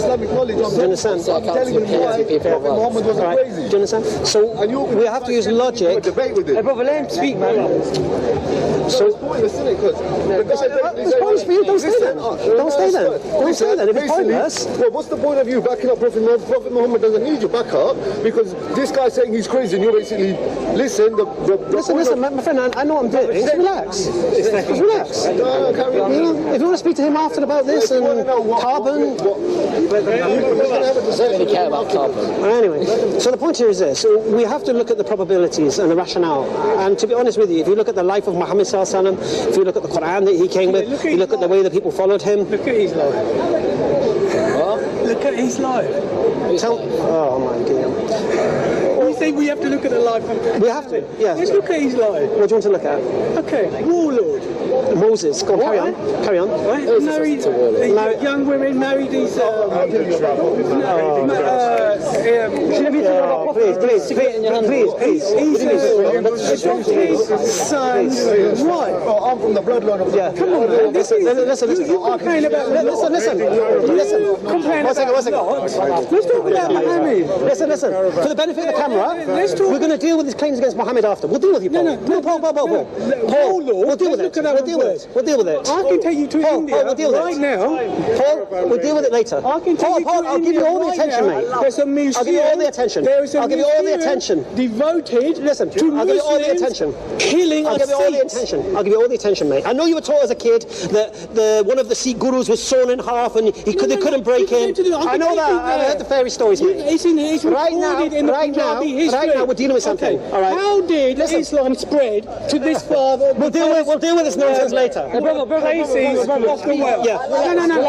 you understand? So I can't see people Muhammad wasn't Right. crazy. Do you understand? So we have to use logic. Debate with Hey, it. brother, let him speak, man. So it's pointless, isn't it? It's pointless for you. Don't stay there. Don't stay there. Don't stay there. If it's pointless. Well, what's the point of you backing up Prophet Muhammad? Prophet Muhammad doesn't need your backup because this guy's saying he's crazy and you're basically, listen, Listen, my friend, I know what I'm doing. Just relax. Just relax. No, carry on. If you want to speak to him after about this and carbon. I don't really care about carbon. Anyway, so the point here is this. We have to look at the probabilities and the rationale. And to be honest with you, if you look at the life of Muhammad sallallahu alaihi wasallam, if you look at the Quran that he came with, you look at the way that people followed him. Look at his life. What? Look at his life. Oh my God. You say we have to look at the life of... We have to, yeah. Let's look at his life. What do you want to look at? Okay, warlord. Moses. Go on, carry on. Right? Married young women, married these... Please. His son's wife. Oh, I'm from the bloodline of the... Come on, man. Listen. You complain about... Listen. Complain One second. Let's talk about Muhammad. Listen. For the benefit of the camera, Let's talk. We're going to deal with his claims against Muhammad after. We'll deal with you, Paul. Paul. Paul, we'll deal with it. We'll deal with it. We'll deal with it. I can take you to India Paul, we'll deal with right it. now. Paul, we'll deal with it later. I can take you to I'll give you all the India attention, right mate. now. There's a museum. I'll give you all the attention. There is a I'll give you all the museum attention. devoted Listen, to I'll give you all the Muslims attention. killing I'll a give you all the Sikh. attention. I'll give you all the attention, mate. I know you were taught as a kid that one of the Sikh gurus was sawn in half and they couldn't break him. I know that. I've heard the fairy stories, mate. It's Right now, recorded in the Punjabi history. we're dealing with something. Okay. All right. How did Islam spread to this father? We'll deal with this nonsense later. Places off the well. Yeah. No.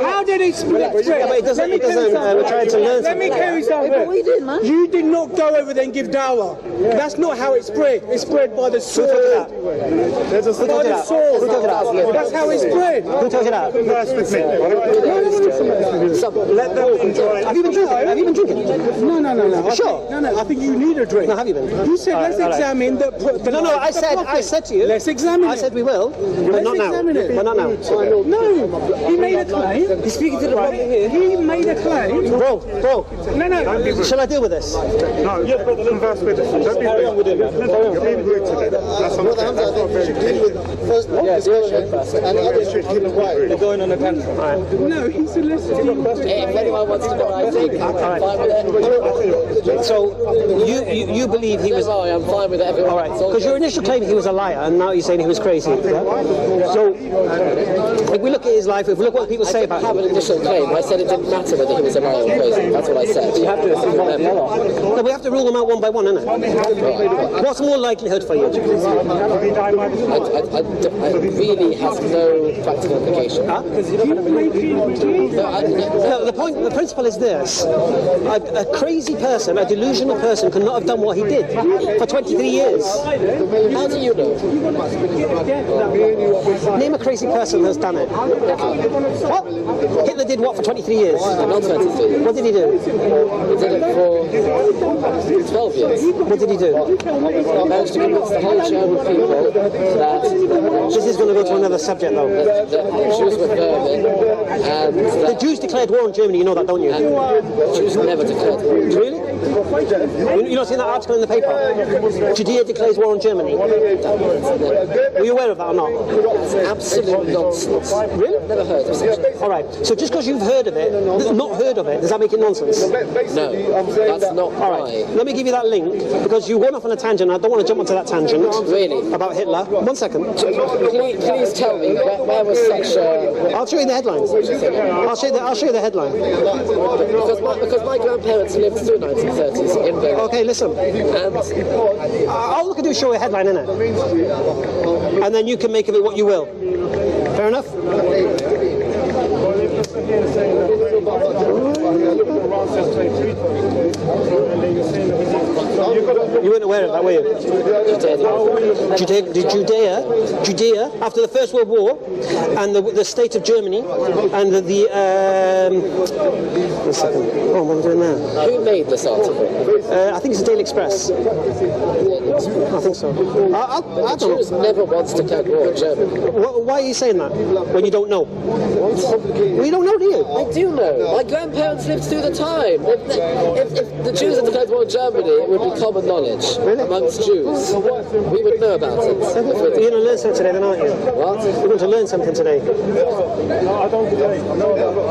How did it spread? Yeah, but it doesn't. We're trying to learn Let me something. carry something. we did, man. You did not go over there and give dawah. That's not how it spread. It spread by the sword. Who told By you the that? sword. Who told you that? That's how it spread. Who told you that? Let them enjoy. Have you been drinking? Have you been drinking? No. Sure. No. I think you need a drink. No, have you been? You said let's all right. examine the. No. I said to you. Let's examine I it. said we will, but Let's not now. examine it. But not now. No, he made a claim. He's speaking to the public here. He made a claim. Bro. No. Shall I deal with this? No, you've got to converse with us. Don't be rude. You're being rude to them. That's Well, Hamza, I think you should deal with first discussion and others should keep quiet. They're going on a tangent. No, he's a listener. If anyone wants to go, I think I'm fine with it. So you believe he was. I'm fine with it. Everyone. All right, because your initial claim he was a liar, and now you're saying he was crazy. Yeah? So, if we look at his life, if we look at what people say I about have him, an initial claim. I said it didn't matter whether he was a liar or crazy. That's what I said. You have to assume no, we have to rule them out one by one, innit? What's more likelihood for you? It really has no practical implication. Huh? No, the principle is this: a crazy person, a delusional person, could not have done what he did for 23 years. How do you know? Name a crazy person who's done it. What? Hitler did what for 23 years? Not 23. What did he do? He did it for 12 years. What did he do? He managed to convince the whole German people that This is going to go to another subject, though. the Jews were vermin and The Jews declared war on Germany. You know that, don't you? Jews never declared war. Really? You not seen that article in the paper? Judea declares war on Germany. Were you aware of that or not? That's absolute nonsense. Really? Never heard of such a thing. All right. So just because you've heard of it, not heard of it, does that make it nonsense? No, that's not All right. Let me give you that link because you went off on a tangent. I don't want to jump onto that tangent. Really? About Hitler. 1 second. Please tell me where was such a... I'll show you the headlines. I'll show you the headline. Because my grandparents lived through 1930s in Berlin. Okay, listen. And All I can do is show you a headline, innit? And then you can make of it what you will. Fair enough? You weren't aware of that, were you? Judea, after the First World War, and the state of Germany, and one second. Oh, what am I doing now? who made this article? I think it's the Daily Express. I think so. I The don't know. Jews never once declared war on Germany. Why are you saying that when you don't know? Well, you don't know, do you? I do know. My grandparents lived through the time. If the Jews had declared war on Germany, it would be common knowledge amongst Jews. We would know about it. You're going to learn something today, then, aren't you? What? You're going to learn something today.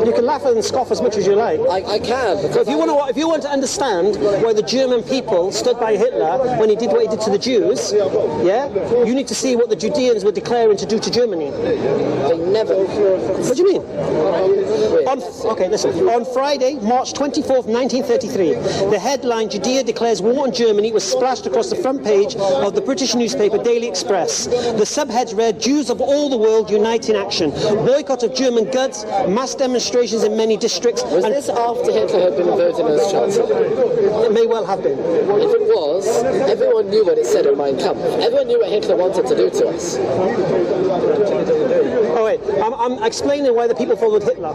You can laugh and scoff as much as you like. I can. Because If you want to understand why the German people stood by Hitler when he did what he did to the Jews, yeah, you need to see what the Judeans were declaring to do to Germany. they never... What do you mean? Okay, listen. On Friday, March 24th, 1933, the headline "Judea declares war on Germany" was splashed across the front page of the British newspaper Daily Express. The subheads read, "Jews of all the world unite in action. Boycott of German goods, mass demonstrations in many districts." Was this after Hitler had been voted as Chancellor? It may well have been. If it was, everyone knew knew what it said in Mein Kampf. Everyone knew what Hitler wanted to do to us. Oh wait, I'm explaining why the people followed Hitler.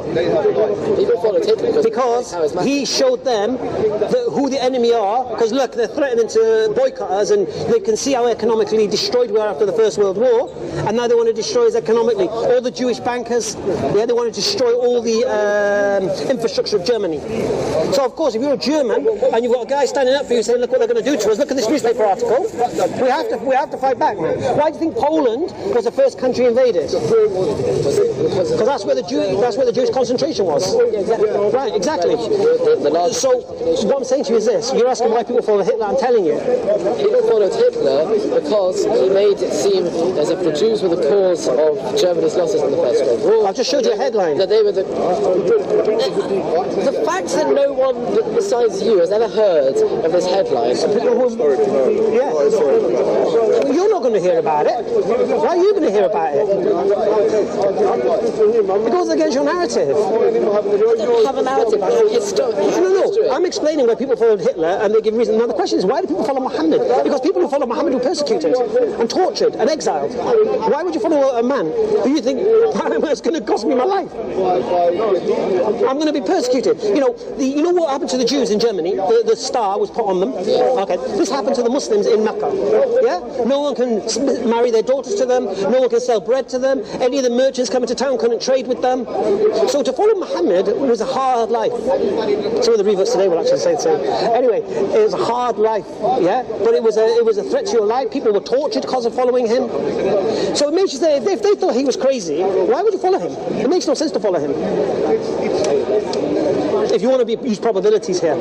People followed Hitler Because he showed them who the enemy are. Because look, they're threatening to boycott us, and they can see how economically destroyed we are after the First World War, and now they want to destroy us economically. All the Jewish bankers, they want to destroy all the infrastructure of Germany. So of course, if you're a German and you've got a guy standing up for you saying, look what they're going to do to us, look at this newspaper article, we have to fight back, man. Why do you think Poland was the first country invaded? Because that's where the Jewish concentration was. Right, exactly. So what I'm saying to you is this: you're asking why people follow Hitler. I'm telling you, people followed Hitler because he made it seem as if the Jews were the cause of Germany's losses in the First World War. I've just showed you a headline. That they were the fact that no one besides you has ever heard of this headline. Yeah. You're not going to hear about it. Why are you going to hear about it? It goes against your narrative. I don't have a narrative. No. I'm explaining why people followed Hitler, and they give reason. Now the question is, why do people follow Muhammad? Because people who follow Muhammad were persecuted and tortured and exiled. Why would you follow a man who you think is going to cost me my life? I'm going to be persecuted. You know what happened to the Jews in Germany? The star was put on them. Okay, this happened to the Muslims in Mecca. Yeah, no one can marry their daughters to them. No one can sell bread to them. Any of the merchants coming to town couldn't trade with them. So to follow Muhammad was a hard life. Some of the reverts today will actually say the same. Anyway, it was a hard life. Yeah, but it was a threat to your life. People were tortured because of following him. So it makes you say, if they thought he was crazy, why would you follow him? It makes no sense to follow him. If you want to use probabilities here.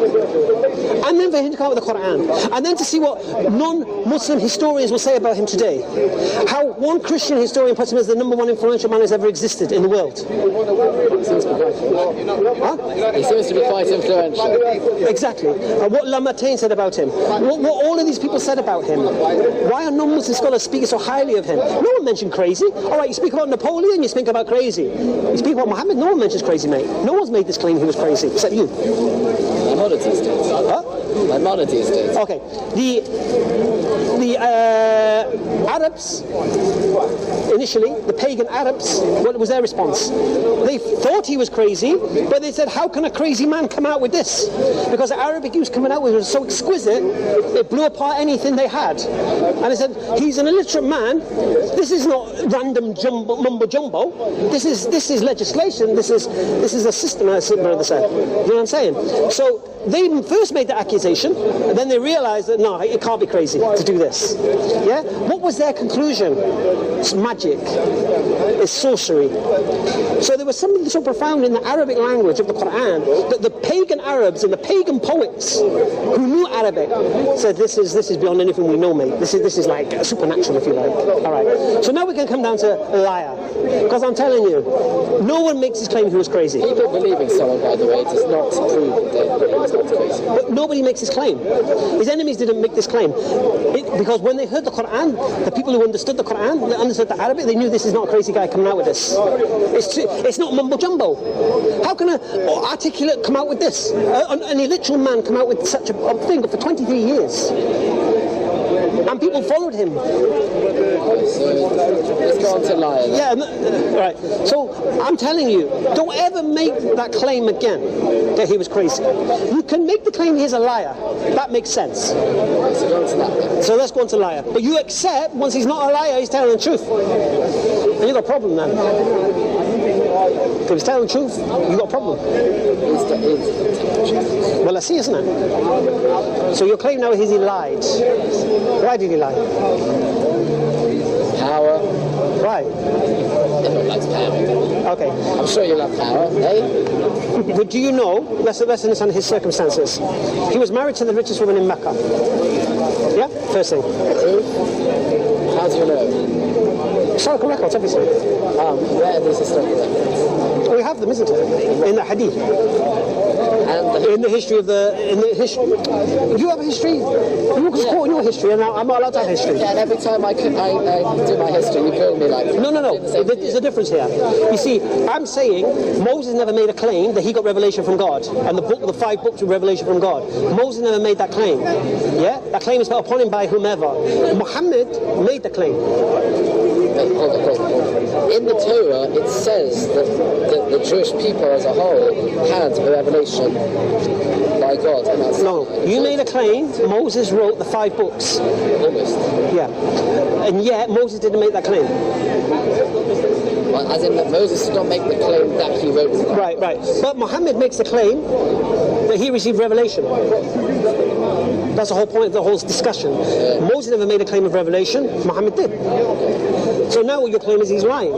And then for him to come out with the Quran. And then to see what non-Muslim historians will say about him today. How one Christian historian puts him as the #1 influential man who's ever existed in the world. He seems to be quite influential. Exactly. What Lamartine said about him. What all of these people said about him. Why are non-Muslim scholars speaking so highly of him? No one mentioned crazy. All right, you speak about Napoleon, you speak about crazy. You speak about Muhammad, no one mentions crazy, mate. No one's made this claim he was crazy, except you. Maimonides did. Huh? Maimonides did. Okay. The Arabs, initially, the pagan Arabs, what was their response? They thought he was crazy, but they said, how can a crazy man come out with this? Because the Arabic he was coming out with was so exquisite, it blew apart anything they had. And they said, he's an illiterate man, this is not random mumbo-jumbo, this is legislation, this is a system, as brother said. You know what I'm saying? So they first made the accusation, and then they realized that no, it can't be crazy to do this. Yeah? What was their conclusion? It's magic. It's sorcery. So there was something so profound in the Arabic language of the Quran that the pagan Arabs and the pagan poets who knew Arabic said this is beyond anything we know, mate. This is like supernatural, if you like. All right. So now we can come down to liar, because I'm telling you, no one makes this claim he was crazy. People believing someone, by the way, does not prove that he was not crazy. But nobody makes this claim. His enemies didn't make this claim. Because when they heard the Quran, the people who understood the Quran, they understood the Arabic, they knew this is not a crazy guy coming out with this. It's not mumbo-jumbo. How can an articulate come out with this? An illiterate man come out with such a thing for 23 years? And people followed him. Let's go on to liar. Yeah, right. So I'm telling you, don't ever make that claim again that he was crazy. You can make the claim he's a liar. That makes sense. So let's go on to liar. But you accept once he's not a liar, he's telling the truth. And you got a problem then. If he's telling the truth, you got a problem. Well, let's see, isn't it? So your claim now is he lied. Why did he lie? Power. Right. Everyone likes power. Okay. I'm sure you love power, eh? But do you know, let's understand his circumstances. He was married to the richest woman in Mecca. Yeah? First thing. How do you know? Historical records, obviously. Where are these historical records? We have them, isn't it? In the Hadith. And the In the history of if you have a history, you can quote your history, and I'm not allowed to have history. Yeah, and every time I do my history, you call me like... No. There's a difference here. You see, I'm saying Moses never made a claim that he got revelation from God, and the 5 books of revelation from God. Moses never made that claim. Yeah, that claim is put upon him by whomever. Muhammad made the claim. In the Torah, it says that the Jewish people as a whole had a revelation by God. And that's you made a claim. Moses wrote the 5 books. Almost. Yeah, and yet Moses didn't make that claim. As in that Moses did not make the claim that he wrote the Bible. Right. But Muhammad makes the claim that he received revelation. That's the whole point of the whole discussion. Yeah. Moses never made a claim of revelation. Muhammad did. So now what your claim is he's lying.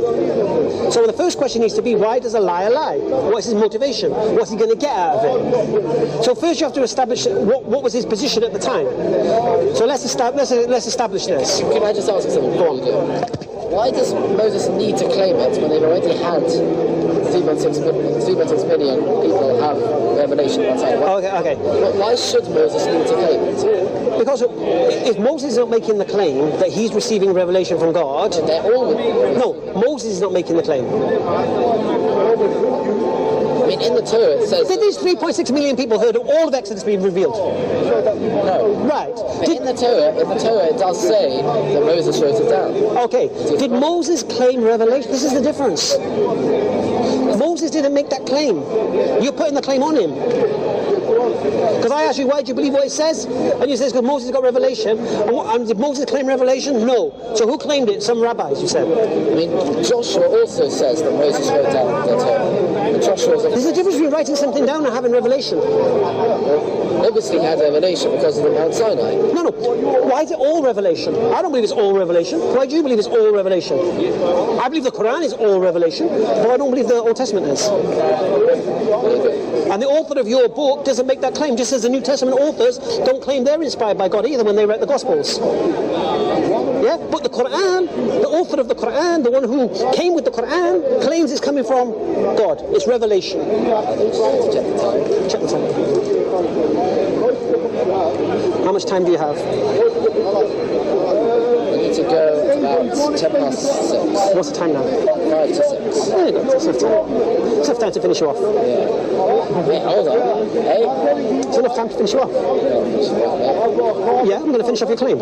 So the first question needs to be, why does a liar lie? What's his motivation? What's he going to get out of it? So first you have to establish what was his position at the time. So let's establish this. Can I just ask you something? Go on. Why does Moses need to claim it when they've already had 3.6 million people have revelation at one time? Okay. Why should Moses need to claim it? Because if Moses is not making the claim that he's receiving revelation from God... They're all... No, Moses is not making the claim. I mean, in the Torah it says... Did these 3.6 million people heard all of Exodus being revealed? No. Right. But in the Torah it does say that Moses wrote it down. Okay. Did Moses claim revelation? This is the difference. Moses didn't make that claim. You're putting the claim on him. Because I asked you, why do you believe what it says? And you said, because Moses got revelation. And did Moses claim revelation? No. So who claimed it? Some rabbis, you said. I mean, Joshua also says that Moses wrote down the Torah. There's a difference between writing something down and having revelation. Obviously he had revelation because of the Mount Sinai. No. Why is it all revelation? I don't believe it's all revelation. Why do you believe it's all revelation? I believe the Quran is all revelation, but I don't believe the Old Testament is. And the author of your book doesn't make that claim, just as the New Testament authors don't claim they're inspired by God either when they write the Gospels. Yeah, but the Quran, the author of the Quran, the one who came with the Quran, claims it's coming from God. It's revelation. Check the time. How much time do you have? We need to go about 10 past 6. What's the time now? 5 to 6. There you go, it's enough time. It's enough time to finish you off. Wait, hold on. Hey? It's enough time to finish you off. Yeah, I'm going to finish off your claim.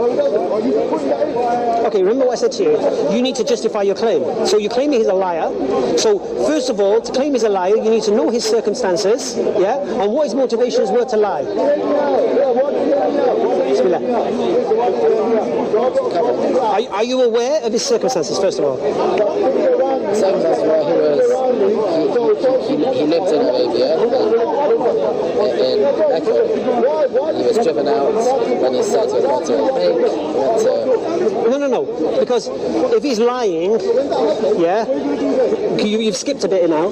Okay, remember what I said to you. You need to justify your claim. So you're claiming he's a liar. So first of all, to claim he's a liar, you need to know his circumstances, yeah, and what his motivations were to lie. Bismillah. Are you aware of his circumstances, first of all? Circumstances where he lived in Arabia, in Mecca. He was driven out when he said he was about to make. No. Because if he's lying, yeah, you've skipped a bit now,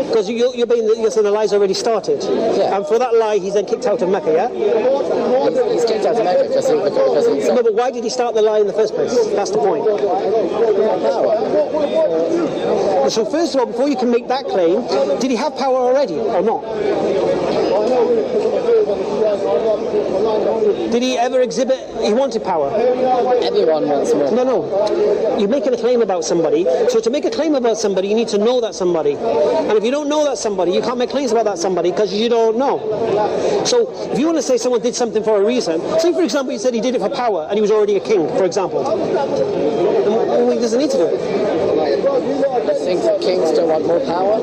because you're saying the lie's already started. Yeah. And for that lie, he's then kicked out of Mecca, yeah? He's kicked out of Mecca because he No, but why did he start the lie in the first place? That's the point. So first of all, before you can make that claim, did he have power already or not? Did he ever exhibit he wanted power? Everyone wants more. No. You're making a claim about somebody. So to make a claim about somebody, you need to know that somebody. And if you don't know that somebody, you can't make claims about that somebody because you don't know. So if you want to say someone did something for a reason, say for example you said he did it for power and he was already a king, for example. Then he doesn't need to do it. You think that kings don't want more power?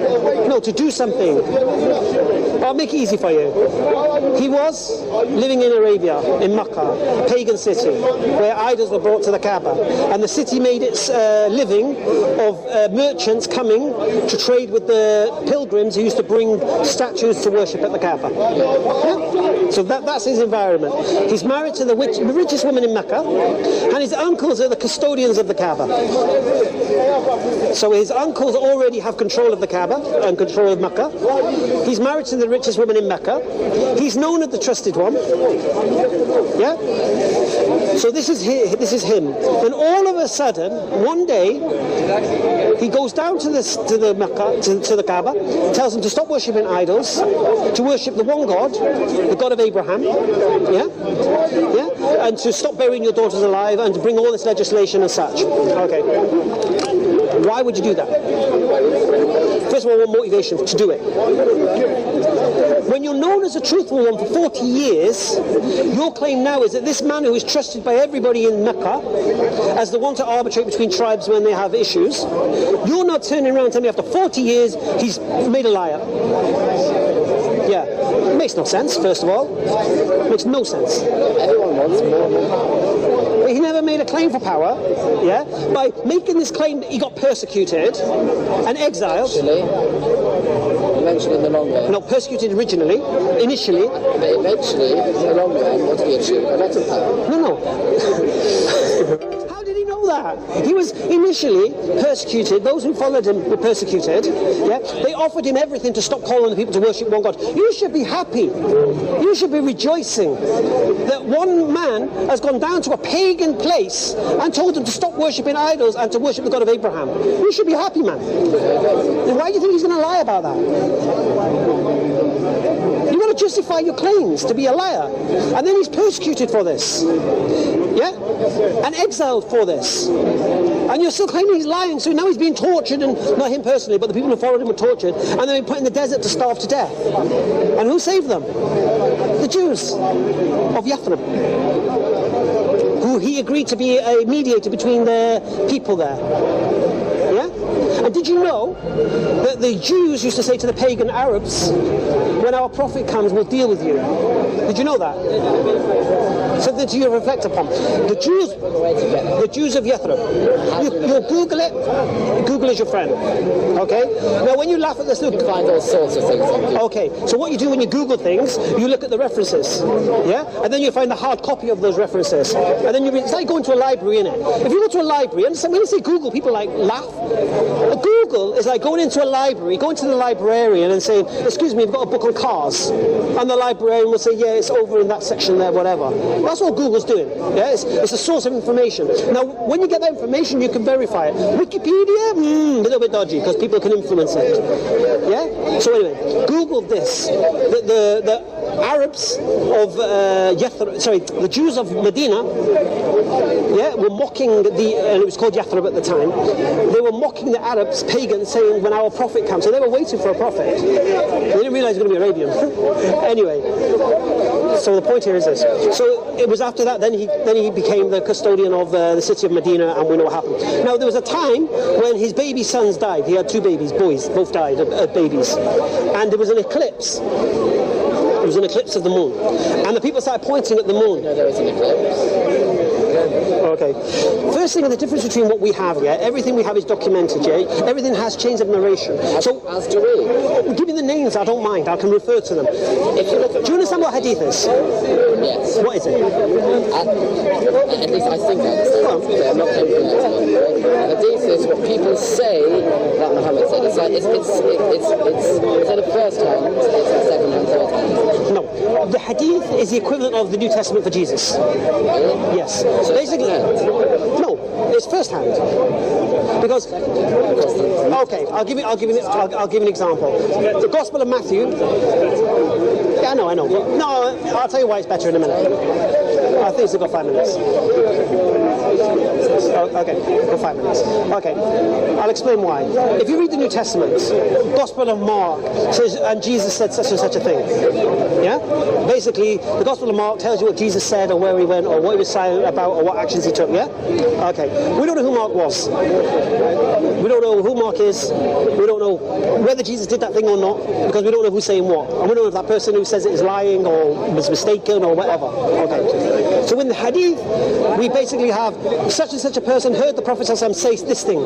No, to do something. I'll make it easy for you. He was living in Arabia, in Makkah, a pagan city, where idols were brought to the Kaaba. And the city made its living of merchants coming to trade with the pilgrims who used to bring statues to worship at the Kaaba. Yeah? So that's his environment. He's married to the richest woman in Mecca, and his uncles are the custodians of the Kaaba. So his uncles already have control of the Kaaba and control of Mecca. He's married to the richest woman in Mecca. He's known as the trusted one. Yeah? So this is him. Then all of a sudden, one day, he goes down to the Mecca, to the Kaaba, tells them to stop worshipping idols, to worship the one God, the God of Abraham, yeah, and to stop burying your daughters alive, and to bring all this legislation and such. Okay. Why would you do that? First of all, what motivation to do it? When you're known as a truthful one for 40 years, your claim now is that this man who is trusted by everybody in Mecca as the one to arbitrate between tribes when they have issues, you're not turning around and telling me after 40 years he's made a liar. Yeah, it makes no sense, first of all. It makes no sense. Everyone wants more. He never made a claim for power, yeah? By making this claim that he got persecuted and exiled. Eventually in the long run. No, persecuted initially. But eventually, in the long run, what did he achieve? A lot of power. No. How did he know that? He was initially persecuted. Those who followed him were persecuted. Yeah, they offered him everything to stop calling the people to worship one God. You should be happy. You should be rejoicing that one man has gone down to a pagan place and told them to stop worshipping idols and to worship the God of Abraham. You should be happy, man. Why do you think he's going to lie about that? You've got to justify your claims to be a liar. And then he's persecuted for this. Yeah? And exiled for this. And you're still claiming he's lying, so now he's being tortured, and not him personally, but the people who followed him were tortured, and they've been put in the desert to starve to death. And who saved them? The Jews of Yathrib, who he agreed to be a mediator between the people there. Yeah? And did you know that the Jews used to say to the pagan Arabs, when our prophet comes, we'll deal with you? Did you know that? Something to you reflect upon. The Jews of Yathrib. You'll Google it. Google is your friend. Okay? Now when you laugh at this, look. You can find all sorts of things. Okay, so what you do when you Google things, you look at the references. Yeah? And then you find the hard copy of those references. And then it's like going to a library, innit? If you go to a library, and when you say Google, people like laugh. Google is like going into a library, going to the librarian and saying, excuse me, I've got a book on cars. And the librarian will say, yeah, it's over in that section there, whatever. That's what Google's doing. Yeah, it's a source of information. Now, when you get that information, you can verify it. Wikipedia, a little bit dodgy because people can influence it. Yeah. So anyway, Google this. The Arabs of the Jews of Medina, yeah, were mocking and it was called Yathrib at the time. They were mocking the Arabs, pagans, saying when our prophet comes. So they were waiting for a prophet. They didn't realize it was going to be Arabian. Anyway. So the point here is this. So it was after that, then he became the custodian of the city of Medina, and we know what happened. Now there was a time when his baby sons died. He had two babies, boys, both died of babies, and there was an eclipse. It was an eclipse of the moon, and the people started pointing at the moon. No, there was an eclipse. Okay. First thing, the difference between what we have, yeah, everything we have is documented, yeah. Everything has chains of narration. So, as do we. Give me the names. I don't mind. I can refer to them. If you look at, do you understand what hadith is? Yes. What is it? At least I think I understand. I'm not claiming that. Hadith is what people say that Muhammad said. It's like it's instead of first hand, it's second hand, third hand. No, the hadith is the equivalent of the New Testament for Jesus. Really? Yes. So basically, no, it's first hand. Because okay, I'll give you an example. The Gospel of Matthew. Yeah, I know. No, I'll tell you why it's better in a minute. I think it's got 5 minutes. Oh, okay, for 5 minutes. Okay, I'll explain why. If you read the New Testament, Gospel of Mark says, and Jesus said such and such a thing. Yeah? Basically, the Gospel of Mark tells you what Jesus said, or where he went, or what he was silent about, or what actions he took. Yeah? Okay. We don't know who Mark was. We don't know who Mark is. We don't know whether Jesus did that thing or not, because we don't know who's saying what. And we don't know if that person who says it is lying or was mistaken or whatever. Okay. So in the hadith, we basically have such and such a person heard the Prophet ﷺ say this thing.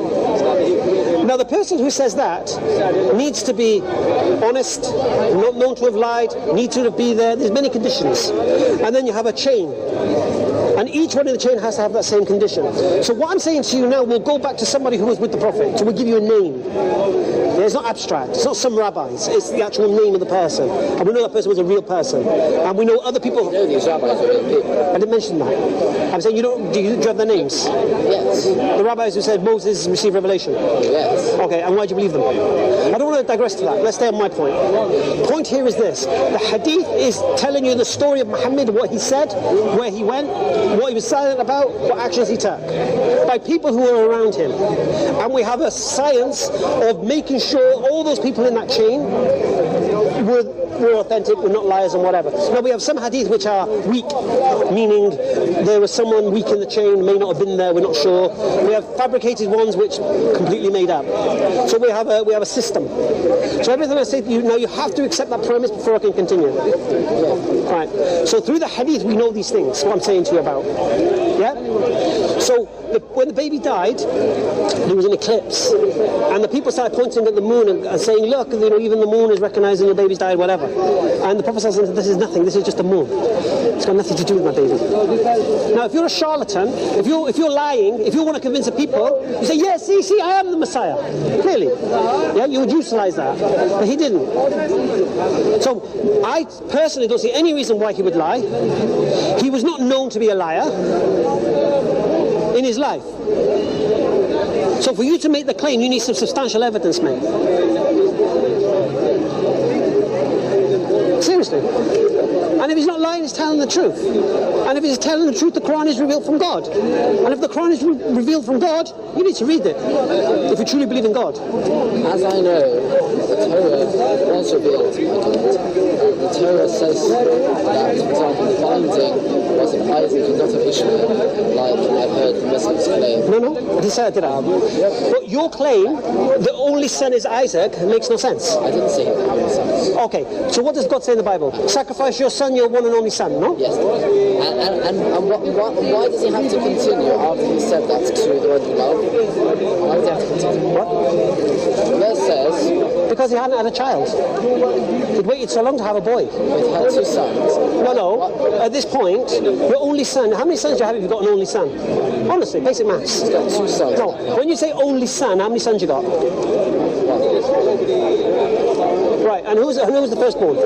Now the person who says that needs to be honest, not known to have lied, needs to be there. There's many conditions. And then you have a chain. And each one in the chain has to have that same condition. So what I'm saying to you now will go back to somebody who was with the Prophet. So we'll give you a name. Yeah, it's not abstract. It's not some rabbis. It's the actual name of the person. And we know that person was a real person. And we know other people. You know these rabbis are real people. I didn't mention that. I'm saying do you have their names? Yes. The rabbis who said Moses received revelation. Yes. Okay, and why do you believe them? I don't want to digress to that. Let's stay on my point. Point here is this. The hadith is telling you the story of Muhammad, what he said, where he went, what he was silent about, what actions he took, by people who were around him. And we have a science of making sure all those people in that chain were authentic, were not liars and whatever. Now we have some hadith which are weak, meaning there was someone weak in the chain, may not have been there, we're not sure. We have fabricated ones which completely made up. So we have a system. So everything I say to you now, you have to accept that premise before I can continue. Right. So through the hadith we know these things, what I'm saying to you about. Yeah? So when the baby died, there was an eclipse, and the people started pointing at the moon and saying, look, even the moon is recognizing your baby's died, whatever. And the Prophet said, this is nothing, this is just a moon. It's got nothing to do with my baby. Now, if you're a charlatan, if you're lying, if you want to convince the people, you say, yeah, see, I am the Messiah. Clearly. Yeah, you would utilize that. But he didn't. So, I personally don't see any reason why he would lie. He was not known to be a liar in his life. So for you to make the claim, you need some substantial evidence, mate. Seriously. And if he's not lying, he's telling the truth. And if he's telling the truth, the Quran is revealed from God. And if the Quran is revealed from God, you need to read it, if you truly believe in God. As I know, the Torah was revealed by God. The Torah says that, for example, the binding was of Isaac and not of Ishmael, like I've heard the Muslims claim. No, I didn't say that, did I? But your claim, the only son is Isaac, makes no sense. I didn't say it makes sense. Okay, so what does God say in the Bible? Sacrifice your son, your one and only son, no? Yes. And why does he have to continue after he said that to the one you love? Why does he have to continue? What? The verse says... Because he hadn't had a child. He'd waited so long to have a boy. He had two sons. No. At this point, your only son, how many sons do you have if you've got an only son? Honestly, basic maths. He's got two sons. No, when you say only son, how many sons you got? Right, and who's the firstborn?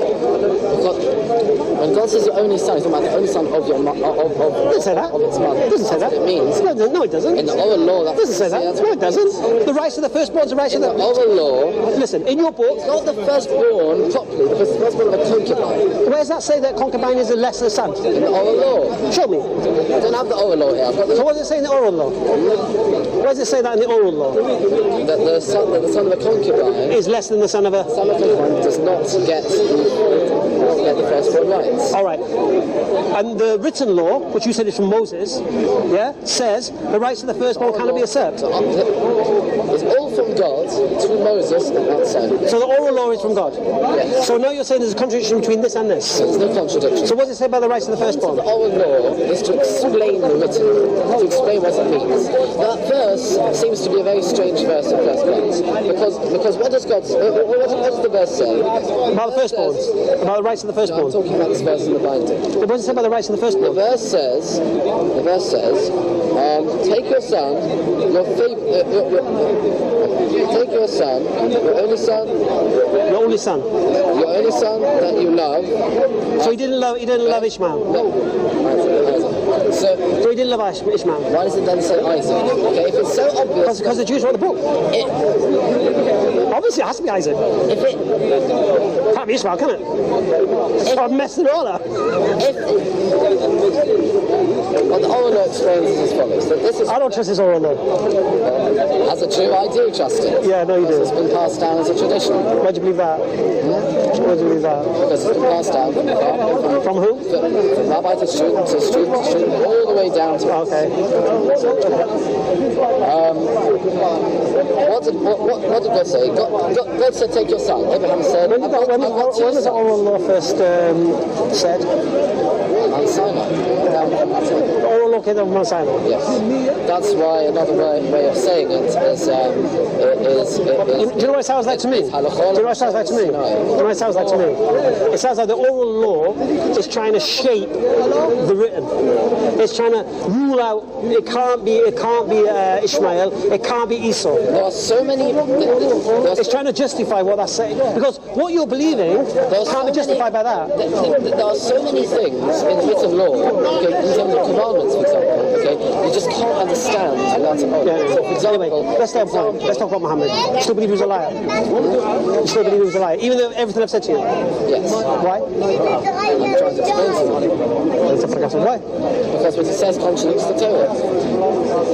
When God says your only son, he's talking about the only son of your mother. Doesn't say that. Of its mother. Doesn't say that. That's what it means. No, it doesn't. In the oral law, that doesn't say that. No, it doesn't. The rights of the firstborn is the rights of the... In the oral law... Listen, in your book... It's not the firstborn properly, because the firstborn of a concubine. Where does that say that concubine is a lesser son? In the oral law. Show me. I don't have the oral law here. I've got the... So what does it say in the oral law? Where does it say that in the oral law? That the son of a concubine... is less than the son of a... Son of a concubine does not get the firstborn rights. All right. And the written law, which you said is from Moses, yeah, says the rights of the firstborn cannot be usurped. It's all from God to Moses and not so. So the oral law is from God? Yes. So now you're saying there's a contradiction between this and this? There's no contradiction. So what does it say about the rights of the firstborn? The oral law is to explain the written law, to explain what it means. That verse seems to be a very strange verse at first glance. Because what does God say? What does the verse say? About the firstborn? About the rights of the firstborn? No, I'm talking about this verse in the binding. What does it say about the rights of the firstborn? The verse says, take your son, take your son, your only son. Your only son? Your only son that you love. So he didn't love Ishmael? No. So he didn't love Ishmael? Why does it then say Isaac? Okay, if it's so obvious... Because the Jews wrote the book. Obviously it has to be Isaac. Can't be Ishmael, can it? I'm messing it all up. Well, the oral law explains it as follows. That this is... I don't trust this oral law. As a Jew, I do trust it. Yeah, no, you do. It's been passed down as a tradition. Why do you believe that? Why do you believe that? Because it's been passed down from who? From rabbi to student to student to student, all the way down to... Okay. What did God say? God said, take your son. Abraham said... When was the oral law first said? Mount Sinai. Oral law came down from Mount Sinai? Yes. that's why another way of saying it is. Do you know what it sounds like to me? Do you know what it sounds like to me? Do you know what it sounds like to me? It sounds like the oral law is trying to shape the written. It's trying to rule out. It can't be Ishmael. It can't be Esau. There are so many. It's trying to justify what that's saying, because what you're believing can't be justified by that. There are so many things in the written law, okay, in terms of commandments, for example, okay, you just can't understand without a point. Yeah. So, for example, Anyway, let's stay on point. Let's talk about Muhammad. You still believe he was a liar? You still believe he was a liar, even though everything I've said to you? yes. Why? I'm trying to explain to you. Why? Because what it says contradicts the Torah.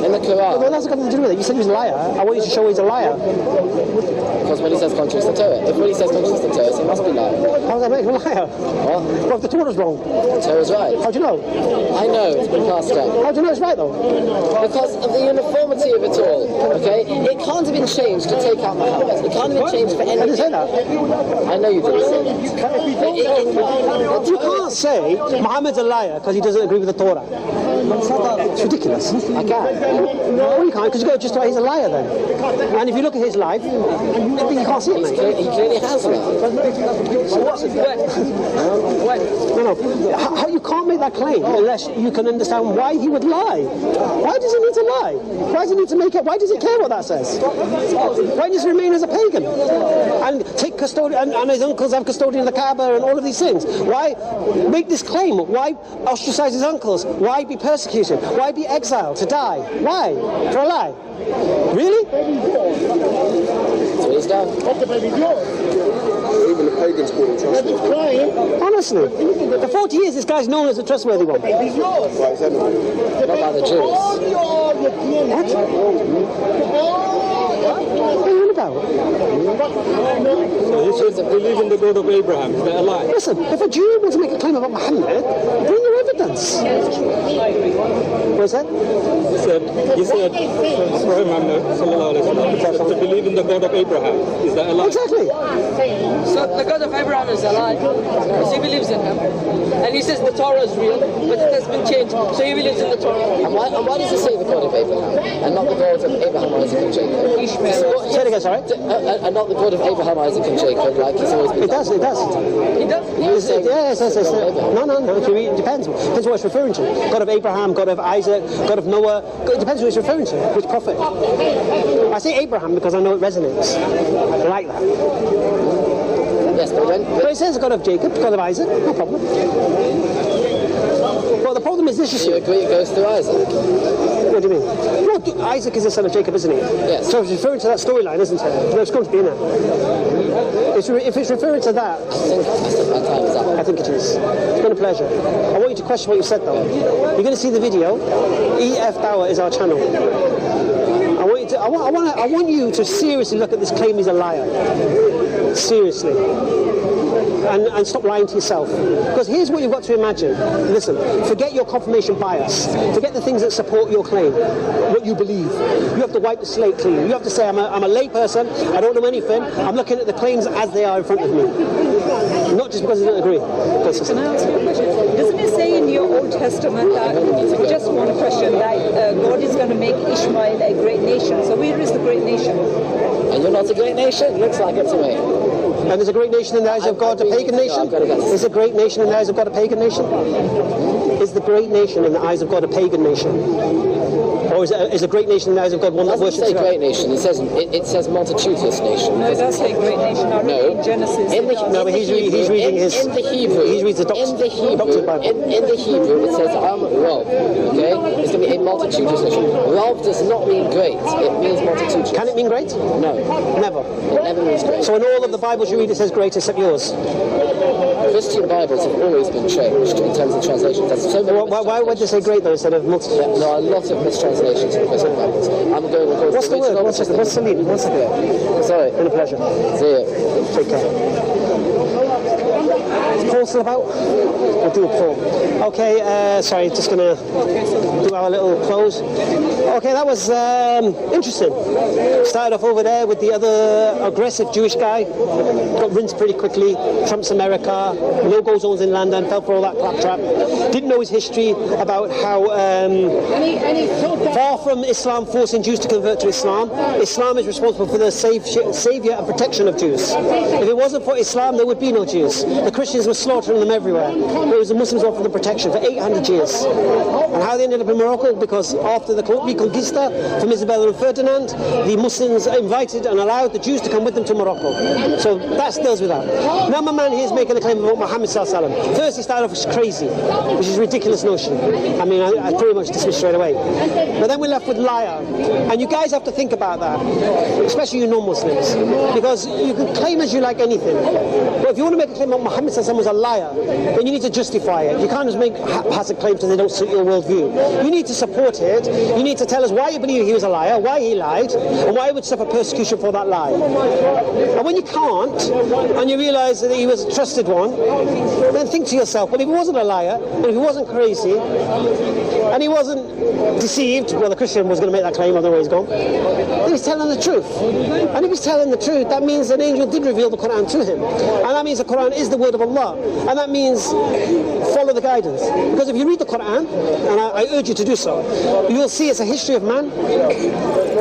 In the Quran. Well, that's got nothing to do with it. You said he was a liar. I want you to show he's a liar. Because when he says contradicts the Torah, if what he says contradicts the Torah, so he must be lying. How does that make him a liar? What? Well, if the Torah's wrong, The Torah's right. how do you know? I know, it's been passed down. How do you know it's right, though? Because of the uniformity of it all, okay? It can't have been changed to take out Muhammad. It can't have been changed for I didn't say anything. that. I know you didn't say that. You can't say Muhammad's a liar because he doesn't agree with the Torah. It's ridiculous. I can. No, you can't, because you've got to justify he's a liar then. And if you look at his life, you can't see it, mate. He clearly has lied. No. How you can't make that claim unless you can understand why he would lie. Why does he need to lie? Why does he need to make it? Why does he care what that says? Why does he remain as a pagan and take custodian and his uncles have custodian of the Kaaba and all of these things? Why make this claim? Why ostracize his uncles? Why be persecuted? Why be exiled to die? Why? For a lie? Really? That's what he's done. Even the pagans call him trustworthy. Honestly, for 40 years this guy's known as a trustworthy one. Why is that not? Not by the Jews. What are you on about? So he says believe in the God of Abraham. Is that a lie? Listen, if a Jew wants to make a claim about Muhammad, bring your evidence. What is that? He said Prophet Muhammad sallallahu alaihi wasallam to believe in the God of Abraham. Is that a lie? Exactly. So the God of Abraham is alive, because he believes in him. And he says the Torah is real, but it has been changed, so he believes in the Torah. And why does it say the God of Abraham and not the God of Abraham, Isaac and Jacob? Say it again, sorry. And not the God of Abraham, Isaac and Jacob, like he's always been. It does. He does? Yes. No. It depends. Depends what it's referring to. God of Abraham, God of Isaac, God of Noah. It depends what it's referring to. Which prophet? I say Abraham because I know it resonates. I like that. Yes, but But it says God of Jacob, God of Isaac. No problem. Well, the problem is this. You you see. agree it goes through Isaac? What do you mean? Well, Isaac is the son of Jacob, isn't he? Yes. So it's referring to that storyline, isn't it? No, it's going to be in it. If it's referring to that, I think my time is up. I think it is. It's been a pleasure. I want you to question what you said, though. You're going to see the video. EF Dawah is our channel. I want you to seriously look at this claim he's a liar. Seriously. And stop lying to yourself. Because here's what you've got to imagine. Listen, forget your confirmation bias. Forget the things that support your claim, what you believe. You have to wipe the slate clean. You have to say, I'm a lay person, I don't know anything, I'm looking at the claims as they are in front of me. Not just because I don't agree. Can I ask you a question? Doesn't it say in your Old Testament that, just one question, that God is going to make Ishmael a great nation? So where is the great nation? And you're not a great nation? Looks like it to me. And there's a great nation in the eyes of God, a pagan nation? Is a great nation in the eyes of God a pagan nation? Is the great nation in the eyes of God a pagan nation? Or is a great nation in the eyes of God one that It doesn't worships say God? great nation, it says multitudinous nation. No, it does say great nation. I read in Genesis. No, but he's reading his. In the Hebrew, He reads the doctrine Bible. in the Hebrew, it says Rav. Okay, it's going to be a multitudinous nation. Rav does not mean great; it means multitudinous. Can it mean great? No, Never. it never means great. So in all of the Bibles you read, it says great except yours. Christian Bibles have always been changed in terms of translations. There's so many. Why would they say great though instead of multitude? There are a lot of mistranslations in Christian Bibles. I'm going with What's the word? One second. What's the lead? 1 second. Sorry. Been a pleasure. See you. Take care. poll still about? We'll do a poll. Okay, sorry, just going to do our little close. Okay, that was interesting. Started off over there with the other aggressive Jewish guy. Got rinsed pretty quickly. Trump's America, no-go zones in London, fell for all that claptrap. Didn't know his history about how far from Islam forcing Jews to convert to Islam, Islam is responsible for the saviour and protection of Jews. If it wasn't for Islam, there would be no Jews. The Christians were slaughtering them everywhere, whereas the Muslims were for the protection for 800 years. And how they ended up in Morocco? Because after the Reconquista from Isabella and Ferdinand, the Muslims invited and allowed the Jews to come with them to Morocco. So that deals with that. Now my man here is making a claim about Muhammad Sallallahu Alaihi Wasallam. First he started off as crazy, which is a ridiculous notion. I mean, I pretty much dismissed straight away. But then we're left with liar. And you guys have to think about that, especially you non-Muslims, because you can claim as you like anything. But if you want to make a claim that Muhammad Sallallahu Alaihi Wasallam was a liar, then you need to justify it. You can't just make haphazard claims and they don't suit your worldview. You need to support it. You need to tell us why you believe he was a liar, why he lied, and why he would suffer persecution for that lie. And when you can't, and you realise that he was a trusted one, then think to yourself, well, if he wasn't a liar, and if he wasn't crazy, and he wasn't deceived, well, the Christian was going to make that claim, I don't know where he's gone, then he's telling the truth. And if he's telling the truth, that means an angel did reveal the Quran to him. And that means the Quran is the word of Allah. And that means follow the guidance. Because if you read the Quran, and I urge you to do so, you will see it's a history of man,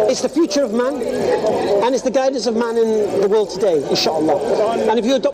it's the future of man, and it's the guidance of man in the world today, inshallah. And if you adopt